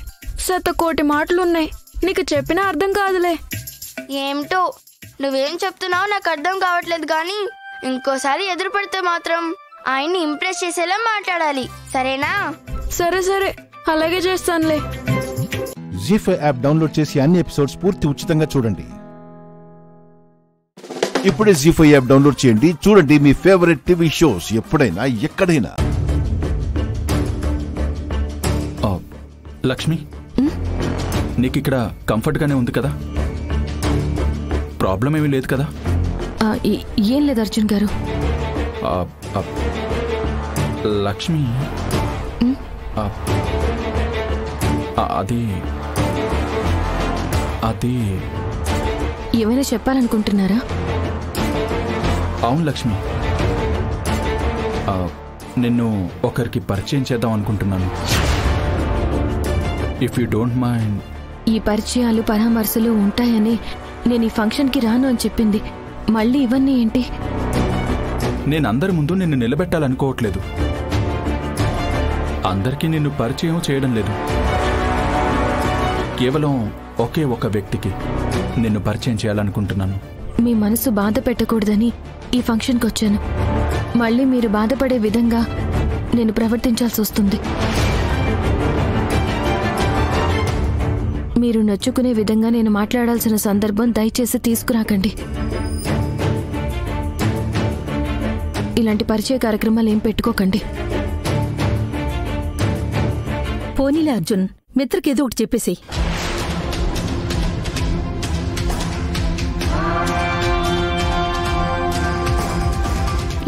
శతకోటి మాటలున్నాయి. నీకు చెప్పినా అర్థం కాదులే. ఏమిటో నువ్వేం చెప్తున్నావు నాకు అర్థం కావట్లేదు. కానీ ఇంకోసారి ఎదురు పడితే మాత్రం ఆయన్ని ఇంప్రెస్ చేసేలా మాట్లాడాలి, సరేనా? సరే సరే, అలాగే చేస్తానులే. జీ5 యాప్ డౌన్లోడ్ చేసి అన్ని ఎపిసోడ్స్ పూర్తి ఉచితంగా చూడండి. ఇప్పుడే జీ5 యాప్ డౌన్లోడ్ చేయండి. చూడండి మీ ఫేవరెట్ టీవీ షోస్ ఎప్పుడైనా ఎక్కడైనా. లక్ష్మి, నీకు ఇక్కడ కంఫర్ట్ గానే ఉంది కదా? ప్రాబ్లం ఏమీ లేదు కదా? ఏం లేదు అర్జున్ గారు. లక్ష్మి, అది అది ఏమైనా చెప్పాలనుకుంటున్నారా? అవును లక్ష్మి, నిన్ను ఒకరికి పరిచయం చేద్దాం అనుకుంటున్నాను. If you don't mind. ఈ పరిచయాలు పరామర్శలు ఉంటాయని నేను ఈ ఫంక్షన్కి రాను అని చెప్పింది. మళ్ళీ ఇవన్నీ ఏంటి? నేను అందరి ముందు నిన్ను నిలబెట్టాలనుకోవట్లేదు. అందరికీ నిన్ను పరిచయం చేయడం లేదు. కేవలం ఒకే ఒక వ్యక్తికి నిన్ను పరిచయం చేయాలనుకుంటున్నాను. మీ మనసు బాధ పెట్టకూడదని ఈ ఫంక్షన్కి వచ్చాను. మళ్ళీ మీరు బాధపడే విధంగా నేను ప్రవర్తించాల్సి వస్తుంది. మీరు నచ్చుకునే విధంగా నేను మాట్లాడాల్సిన సందర్భం దయచేసి తీసుకురాకండి. ఇలాంటి పరిచయ కార్యక్రమాలు ఏం పెట్టుకోకండి. పోనీలే అర్జున్, మిత్రకేదో ఒకటి చెప్పేసి.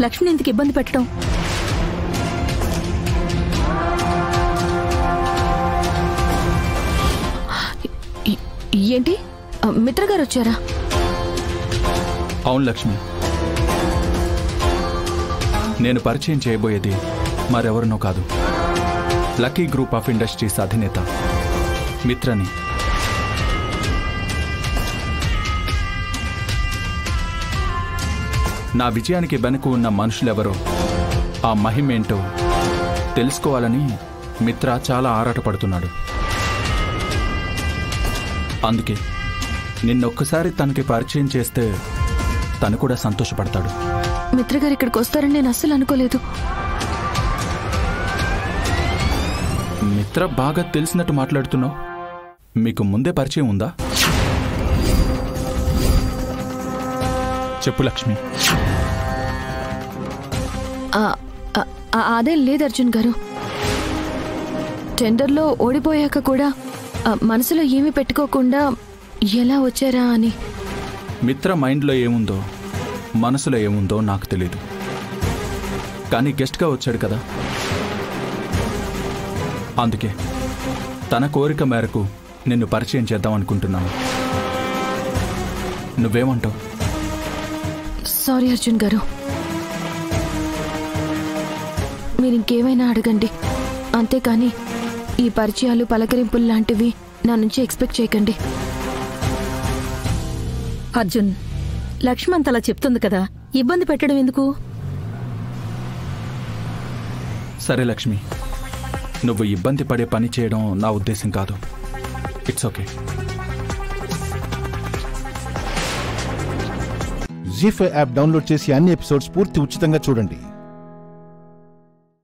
లక్ష్మిని ఎందుకు ఇబ్బంది పెట్టడం? ఏంటి, మిత్రగారు వచ్చారా? అవును లక్ష్మి, నేను పరిచయం చేయబోయేది మరెవరినో కాదు, లక్కీ గ్రూప్ ఆఫ్ ఇండస్ట్రీస్ అధినేత మిత్రని. నా విజయానికి వెనుక ఉన్న మనుషులెవరో, ఆ మహిమేంటో తెలుసుకోవాలని మిత్ర చాలా ఆరాటపడుతున్నాడు. అందుకే నిన్నొక్కసారి తనకి పరిచయం చేస్తే తను కూడా సంతోషపడతాడు. మిత్రగారు ఇక్కడికి వస్తారని నేను అస్సలు అనుకోలేదు. మిత్ర బాగా తెలిసినట్టు మాట్లాడుతున్నావు. మీకు ముందే పరిచయం ఉందా? చెప్పు లక్ష్మి. అదేం లేదు అర్జున్ గారు. టెండర్లో ఓడిపోయాక కూడా మనసులో ఏమీ పెట్టుకోకుండా ఎలా వచ్చారా అని. మిత్ర మైండ్లో ఏముందో మనసులో ఏముందో నాకు తెలీదు, కానీ గెస్ట్గా వచ్చాడు కదా, అందుకే తన కోరిక మేరకు నిన్ను పరిచయం చేద్దాం అనుకుంటున్నాను. నువ్వేమంటావు? సారీ అర్జున్ గారు, మీరు ఇంకేమైనా అడగండి, అంతేకాని ఈ పరిచయాలు పలకరింపులు లాంటివి నా నుంచి ఎక్స్పెక్ట్ చేయకండి. అర్జున్, లక్ష్మంత్ అలా చెప్తుంది కదా, ఇబ్బంది పెట్టడం ఎందుకు? సరే లక్ష్మి, నువ్వు ఇబ్బంది పడే పని చేయడం నా ఉద్దేశం కాదు. It's okay. Zee5 app download చేసి అన్ని ఎపిసోడ్స్ పూర్తి ఉచితంగా చూడండి.